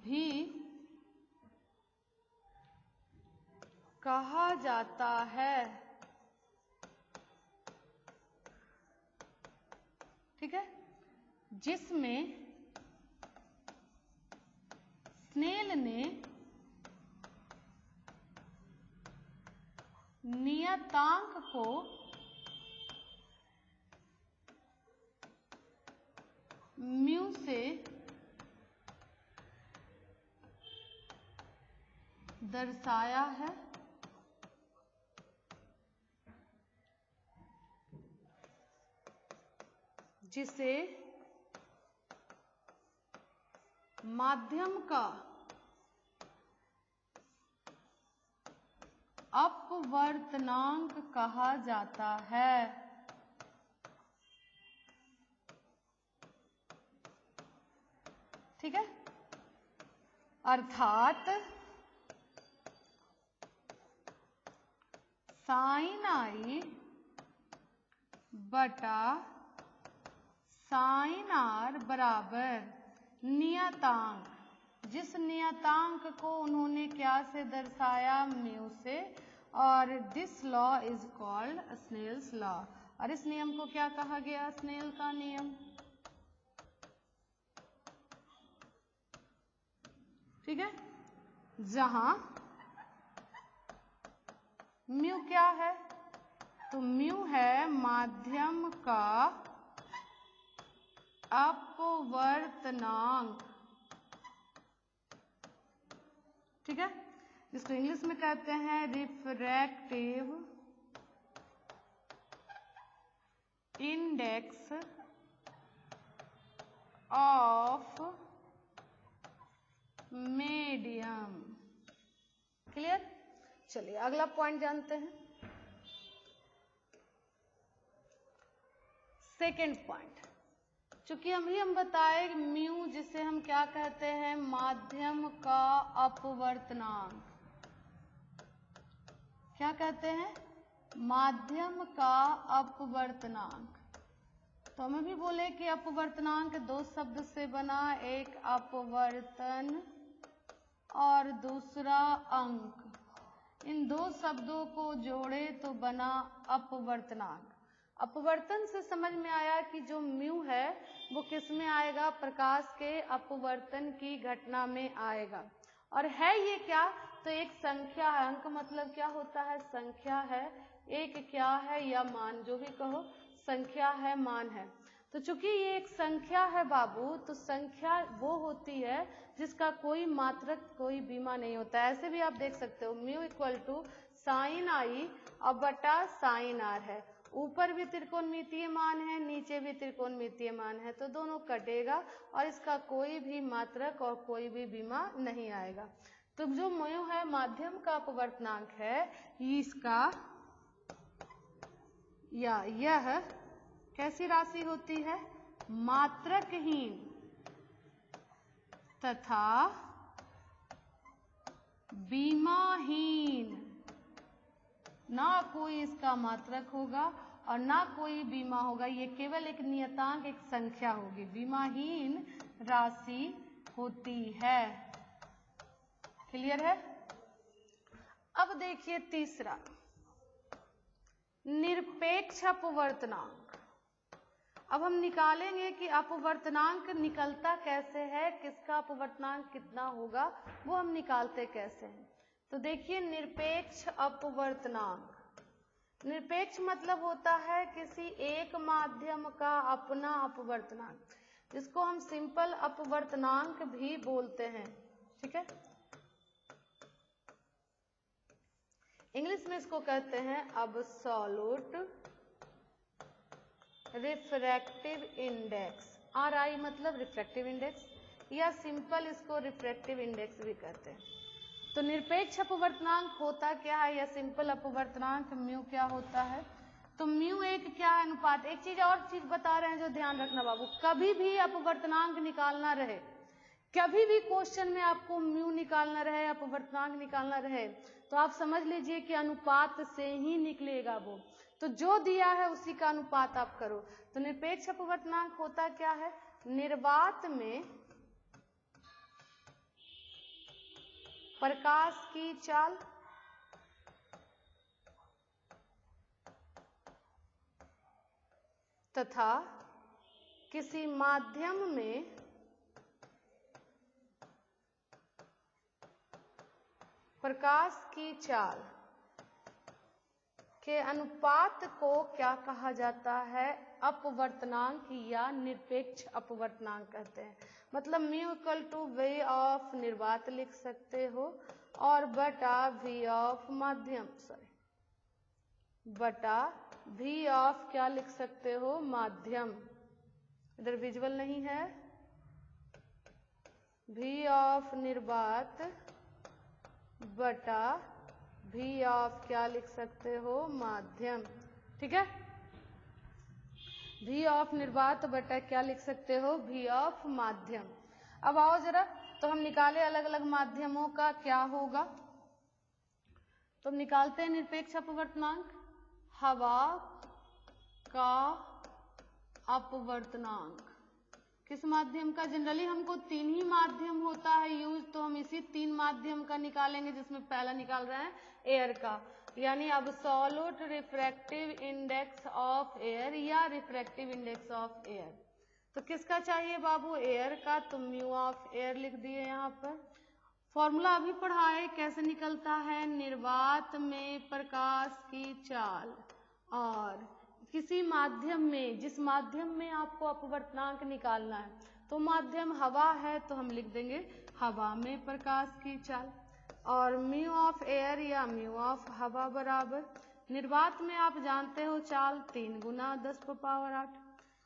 भी कहा जाता है, ठीक है, जिसमें स्नेल ने नियतांक को म्यू से दर्शाया है, जिसे माध्यम का अपवर्तनांक कहा जाता है। ठीक है, अर्थात साइन आई बटा साइन आर बराबर नियतांक, जिस नियतांक को उन्होंने क्या से दर्शाया, म्यू से, और this law is called Snell's law, और इस नियम को क्या कहा गया, स्नेल का नियम। ठीक है, जहां म्यू क्या है, तो म्यू है माध्यम का अपवर्तनांक। ठीक है, जिसको इंग्लिश में कहते हैं refractive index of medium. Clear. चलिए अगला पॉइंट जानते हैं, सेकेंड पॉइंट। चूंकि हम बताए म्यू जिसे हम क्या कहते हैं, माध्यम का अपवर्तनांक, क्या कहते हैं, माध्यम का अपवर्तनांक। तो हमें भी बोले कि अपवर्तनांक दो शब्द से बना, एक अपवर्तन और दूसरा अंक, इन दो शब्दों को जोड़े तो बना अपवर्तनांक। अपवर्तन से समझ में आया कि जो म्यू है वो किस में आएगा, प्रकाश के अपवर्तन की घटना में आएगा। और है ये क्या, तो एक संख्या है। अंक मतलब क्या होता है, संख्या है। एक क्या है, या मान, जो भी कहो, संख्या है, मान है। तो चूंकि ये एक संख्या है बाबू, तो संख्या वो होती है जिसका कोई मात्रक, कोई बीमा नहीं होता है। ऐसे भी आप देख सकते हो, म्यू इक्वल टू साइन आई और बटा साइन आर है। ऊपर भी त्रिकोणमितीय मान है, नीचे भी त्रिकोणमितीय मान है, तो दोनों कटेगा और इसका कोई भी मात्रक और कोई भी बीमा नहीं आएगा। तो जो म्यू है माध्यम का अपवर्तनांक है, इसका या यह कैसी राशि होती है, मात्रकहीन तथा बीमाहीन। ना कोई इसका मात्रक होगा और ना कोई बीमा होगा, ये केवल एक नियतांक, एक संख्या होगी, बीमाहीन राशि होती है। क्लियर है। अब देखिए तीसरा, निरपेक्ष अपवर्तनांक। अब हम निकालेंगे कि अपवर्तनांक निकलता कैसे है, किसका अपवर्तनांक कितना होगा, वो हम निकालते कैसे हैं। तो देखिए निरपेक्ष अपवर्तनांक, निरपेक्ष मतलब होता है किसी एक माध्यम का अपना अपवर्तनांक, जिसको हम सिंपल अपवर्तनांक भी बोलते हैं। ठीक है, इंग्लिश में इसको कहते हैं अब्सोल्यूट रिफ्रैक्टिव इंडेक्स। RI मतलब रिफ्रैक्टिव इंडेक्स, या सिंपल इसको रिफ्रैक्टिव इंडेक्स भी कहते हैं। तो निरपेक्ष अपवर्तनांक होता क्या है, या सिंपल अपवर्तनांक म्यू क्या होता है। तो म्यू एक क्या है, अनुपात। एक चीज और चीज बता रहे हैं जो ध्यान रखना बाबू, कभी भी अपवर्तनांक निकालना रहे, कभी भी क्वेश्चन में आपको म्यू निकालना रहे, अपवर्तनांक निकालना रहे, तो आप समझ लीजिए कि अनुपात से ही निकलेगा वो। तो जो दिया है उसी का अनुपात आप करो। तो निरपेक्ष अपवर्तनांक होता क्या है, निर्वात में प्रकाश की चाल तथा किसी माध्यम में प्रकाश की चाल के अनुपात को क्या कहा जाता है, अपवर्तनांक या निरपेक्ष अपवर्तनांक कहते हैं। मतलब mu equal to V of निर्वात लिख सकते हो, और बटा वी ऑफ माध्यम, बटा वी ऑफ क्या लिख सकते हो, माध्यम। इधर विजुअल नहीं है, वी ऑफ निर्वात बटा वी ऑफ क्या लिख सकते हो, माध्यम। ठीक है, वी ऑफ निर्वात बटा क्या लिख सकते हो, वी ऑफ माध्यम। अब आओ जरा, तो हम निकाले अलग अलग माध्यमों का क्या होगा। तो हम निकालते हैं निरपेक्ष अपवर्तनांक, हवा का अपवर्तनांक किस माध्यम का। जनरली हमको 3 ही माध्यम होता है यूज, तो हम इसी 3 माध्यम का निकालेंगे, जिसमें पहला निकाल रहे हैं एयर का, यानी absolute refractive index of air या रिफ्रैक्टिव इंडेक्स ऑफ एयर। तो किसका चाहिए बाबू, एयर का। तो म्यू ऑफ एयर लिख दिए यहाँ पर। फॉर्मूला अभी पढ़ा है, कैसे निकलता है, निर्वात में प्रकाश की चाल और किसी माध्यम में, जिस माध्यम में आपको अपवर्तनांक निकालना है, तो माध्यम हवा है, तो हम लिख देंगे हवा में प्रकाश की चाल, और म्यू ऑफ एयर या म्यू ऑफ हवा बराबर, निर्वात में आप जानते हो चाल 3 गुना 10⁻8,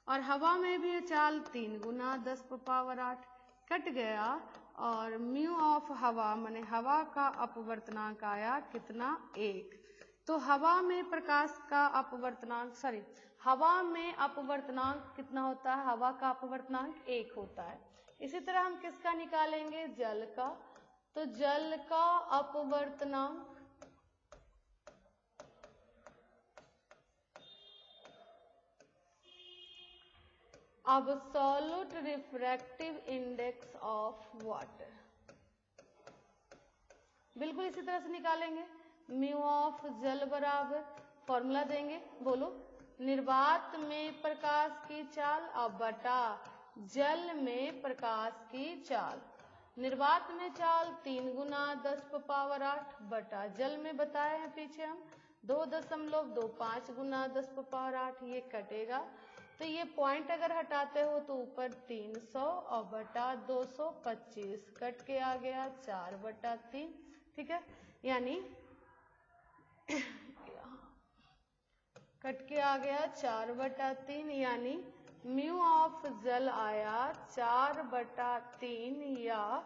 और हवा में भी चाल 3 गुना 10⁻8, कट गया, और म्यू ऑफ हवा माने हवा का अपवर्तनांक आया कितना, 1। तो हवा में प्रकाश का अपवर्तनांक, हवा में अपवर्तनांक कितना होता है, हवा का अपवर्तनांक 1 होता है। इसी तरह हम किसका निकालेंगे, जल का। तो जल का अपवर्तनांक absolute refractive index of water, बिल्कुल इसी तरह से निकालेंगे। म्यू ऑफ जल बराबर, फॉर्मूला देंगे, बोलो, निर्वात में प्रकाश की चाल और बटा जल में प्रकाश की चाल। निर्वात में चाल 3 गुना 10⁻8 बटा जल में बताए हैं पीछे हम 2.25 गुना 10⁻8, ये कटेगा। तो ये पॉइंट अगर हटाते हो तो ऊपर 300 और बटा 225 कट के आ गया 4/3। ठीक है, यानी कट के आ गया 4/3, यानी म्यू ऑफ जल आया 4/3 या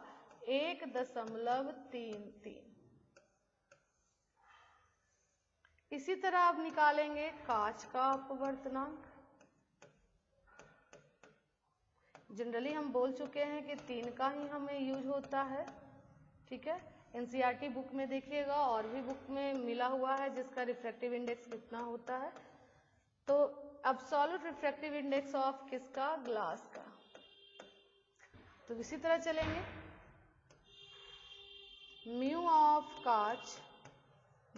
1.33। इसी तरह आप निकालेंगे कांच का अपवर्तनांक। जनरली हम बोल चुके हैं कि 3 का ही हमें यूज होता है। ठीक है, एनसीईआरटी बुक में देखिएगा, और भी बुक में मिला हुआ है जिसका रिफ्रैक्टिव इंडेक्स कितना होता है। तो अब्सोल्यूट रिफ्रैक्टिव इंडेक्स ऑफ किसका, ग्लास का। तो इसी तरह चलेंगे, म्यू ऑफ कांच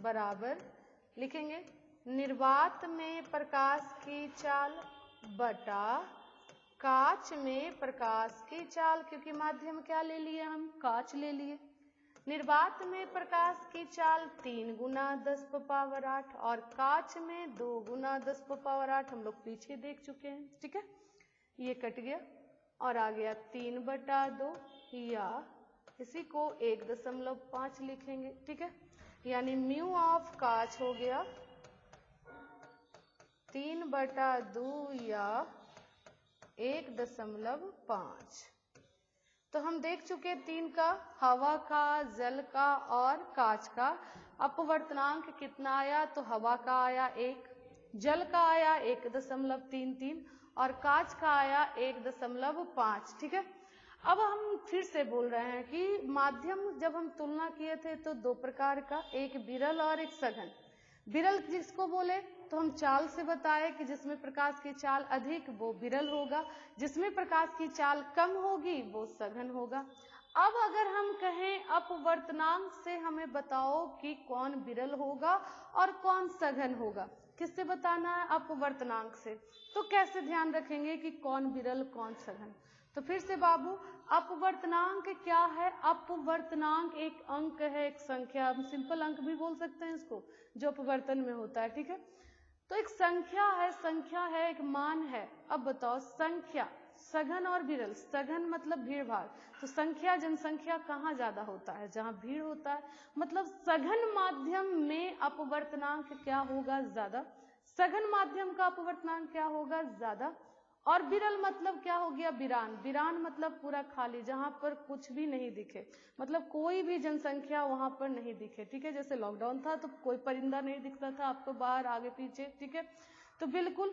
बराबर लिखेंगे निर्वात में प्रकाश की चाल बटा कांच में प्रकाश की चाल, क्योंकि माध्यम क्या ले लिए हम, कांच ले लिए। निर्वात में प्रकाश की चाल 3 गुना 10⁸ और कांच में 2 गुना 10⁸ हम लोग पीछे देख चुके हैं। ठीक है, ये कट गया और आ गया 3/2 या इसी को 1.5 लिखेंगे। ठीक है, यानी म्यू ऑफ कांच हो गया 3/2 या 1.5। तो हम देख चुके 3 का, हवा का, जल का और कांच का। अपवर्तनांक कितना आया, तो हवा का आया 1, जल का आया 1.33 और कांच का आया 1.5। ठीक है, अब हम फिर से बोल रहे हैं कि माध्यम जब हम तुलना किए थे तो 2 प्रकार का, एक विरल और एक सघन। विरल जिसको बोले तो हम चाल से बताए कि जिसमें प्रकाश की चाल अधिक वो विरल होगा, जिसमें प्रकाश की चाल कम होगी वो सघन होगा। अब अगर हम कहें अपवर्तनांक से हमें बताओ कि कौन विरल होगा और कौन सघन होगा, किससे बताना है, अपवर्तनांक से। तो कैसे ध्यान रखेंगे कि कौन विरल कौन सघन। तो फिर से बाबू, अपवर्तनांक क्या है, अपवर्तनांक एक अंक है, एक संख्या, हम सिंपल अंक भी बोल सकते हैं इसको, जो अपवर्तन में होता है। ठीक है, तो एक संख्या है, एक मान है। अब बताओ संख्या, सघन और विरल। सघन मतलब भीड़ भाड़, तो संख्या जनसंख्या कहाँ ज्यादा होता है, जहाँ भीड़ होता है। मतलब सघन माध्यम में अपवर्तनांक क्या होगा, ज्यादा। सघन माध्यम का अपवर्तनांक क्या होगा, ज्यादा। और विरल मतलब क्या हो गया, वीरान। वीरान मतलब पूरा खाली, जहां पर कुछ भी नहीं दिखे, मतलब कोई भी जनसंख्या वहां पर नहीं दिखे। ठीक है, जैसे लॉकडाउन था तो कोई परिंदा नहीं दिखता था आपको बाहर आगे पीछे। ठीक है, तो बिल्कुल,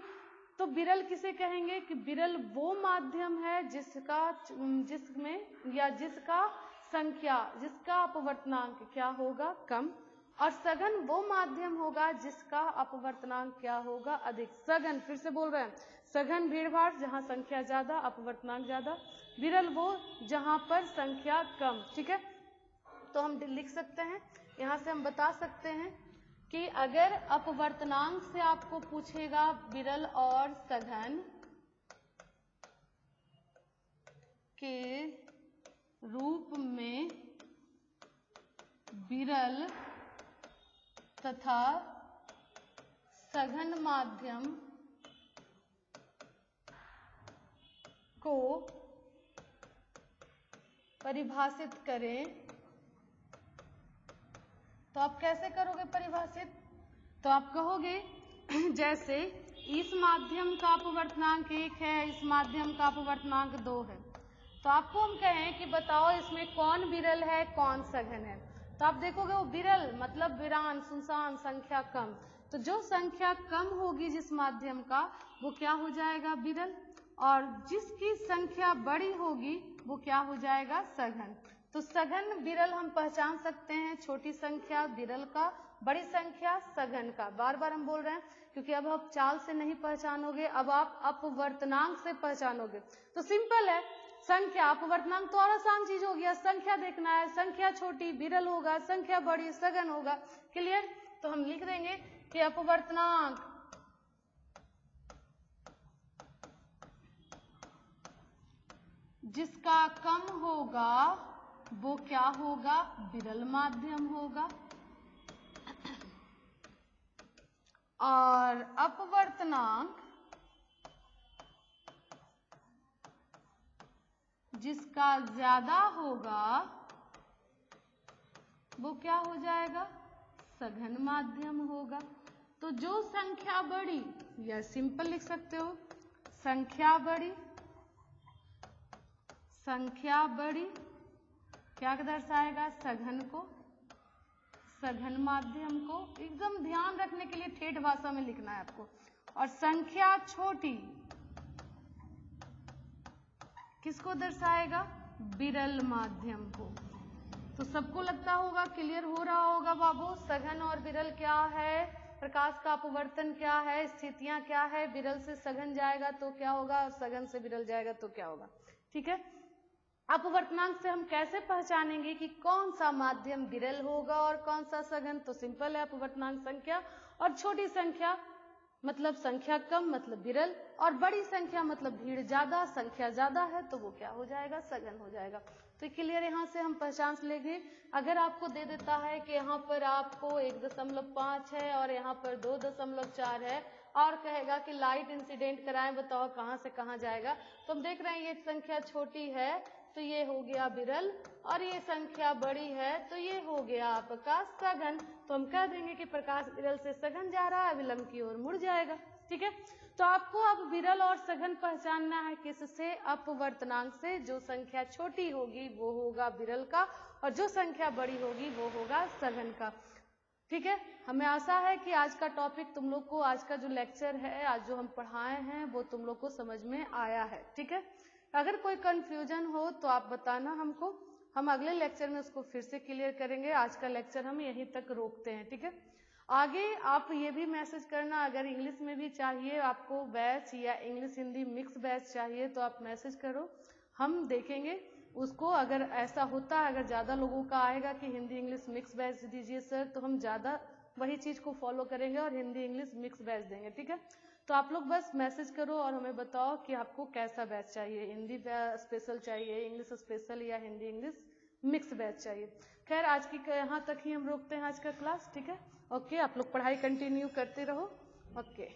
तो विरल किसे कहेंगे कि विरल वो माध्यम है जिसमें या जिसका संख्या, जिसका अपवर्तनांक क्या होगा, कम। और सघन वो माध्यम होगा जिसका अपवर्तनांक क्या होगा, अधिक। सघन, फिर से बोल रहे हैं, सघन भीड़ भाड़ जहां संख्या ज्यादा, अपवर्तनांक ज्यादा। विरल वो जहां पर संख्या कम। ठीक है, तो हम लिख सकते हैं, यहां से हम बता सकते हैं कि अगर अपवर्तनांक से आपको पूछेगा विरल और सघन के रूप में विरल तथा सघन माध्यम को परिभाषित करें, तो आप कैसे करोगे परिभाषित, तो आप कहोगे जैसे इस माध्यम का अपवर्तनांक 1 है, इस माध्यम का अपवर्तनांक 2 है, तो आपको हम कहें कि बताओ इसमें कौन विरल है कौन सघन है। तो आप देखोगे वो विरल मतलब वीरान, सुनसान, संख्या कम। तो जो संख्या कम होगी जिस माध्यम का, वो क्या हो जाएगा, विरल। और जिसकी संख्या बड़ी होगी वो क्या हो जाएगा, सघन। तो सघन विरल हम पहचान सकते हैं, छोटी संख्या विरल का, बड़ी संख्या सघन का। बार बार हम बोल रहे हैं क्योंकि अब आप चाल से नहीं पहचानोगे, अब आप अपवर्तनांक से पहचानोगे। तो सिंपल है, संख्या, अपवर्तनांक तो और आसान चीज हो गया, संख्या देखना है, संख्या छोटी विरल होगा, संख्या बड़ी सघन होगा। क्लियर, तो हम लिख देंगे कि अपवर्तनांक जिसका कम होगा वो क्या होगा, विरल माध्यम होगा। और अपवर्तनांक जिसका ज्यादा होगा वो क्या हो जाएगा, सघन माध्यम होगा। तो जो संख्या बड़ी, या सिंपल लिख सकते हो, संख्या बड़ी, संख्या बड़ी क्या दर्शाएगा, सघन को, सघन माध्यम को। एकदम ध्यान रखने के लिए ठेठ भाषा में लिखना है आपको। और संख्या छोटी किसको दर्शाएगा, विरल माध्यम को। तो सबको लगता होगा, क्लियर हो रहा होगा बाबू, सघन और विरल क्या है, प्रकाश का अपवर्तन क्या है, स्थितियां क्या है। विरल से सघन जाएगा तो क्या होगा, सघन से विरल जाएगा तो क्या होगा। ठीक है, अपवर्तनांक से हम कैसे पहचानेंगे कि कौन सा माध्यम विरल होगा और कौन सा सघन? तो सिंपल है, अपवर्तनांक संख्या और छोटी संख्या मतलब संख्या कम मतलब विरल, और बड़ी संख्या मतलब भीड़ ज्यादा, संख्या ज्यादा है तो वो क्या हो जाएगा? सघन हो जाएगा। तो क्लियर, यहाँ से हम पहचान लेंगे। अगर आपको दे देता है कि यहाँ पर आपको 1.5 है और यहाँ पर 2.4 है और कहेगा कि लाइट इंसिडेंट कराएं, बताओ कहाँ से कहाँ जाएगा? तो हम देख रहे हैं ये संख्या छोटी है तो ये हो गया विरल, और ये संख्या बड़ी है तो ये हो गया आपका सघन। तो हम कह देंगे कि प्रकाश विरल से सघन जा रहा है, विलंब की ओर मुड़ जाएगा। ठीक है, तो आपको अब विरल और सघन पहचानना है किससे? अपवर्तनांक से। जो संख्या छोटी होगी वो होगा विरल का और जो संख्या बड़ी होगी वो होगा सघन का। ठीक है, हमें आशा है कि आज का टॉपिक तुम लोग को, आज का जो लेक्चर है, आज जो हम पढ़ाए हैं वो तुम लोग को समझ में आया है। ठीक है, अगर कोई कंफ्यूजन हो तो आप बताना हमको, हम अगले लेक्चर में उसको फिर से क्लियर करेंगे। आज का लेक्चर हम यहीं तक रोकते हैं। ठीक है, आगे आप ये भी मैसेज करना, अगर इंग्लिश में भी चाहिए आपको बैच या इंग्लिश हिंदी मिक्स बैच चाहिए तो आप मैसेज करो, हम देखेंगे उसको। अगर ऐसा होता है, अगर ज़्यादा लोगों का आएगा कि हिंदी इंग्लिश मिक्स बैच दीजिए सर, तो हम ज़्यादा वही चीज़ को फॉलो करेंगे और हिंदी इंग्लिश मिक्स बैच देंगे। ठीक है, तो आप लोग बस मैसेज करो और हमें बताओ कि आपको कैसा बैच चाहिए, हिंदी स्पेशल चाहिए, इंग्लिश स्पेशल, या हिंदी इंग्लिश मिक्स बैच चाहिए। खैर, आज की यहाँ तक ही हम रोकते हैं आज का क्लास। ठीक है, ओके, आप लोग पढ़ाई कंटिन्यू करते रहो। ओके।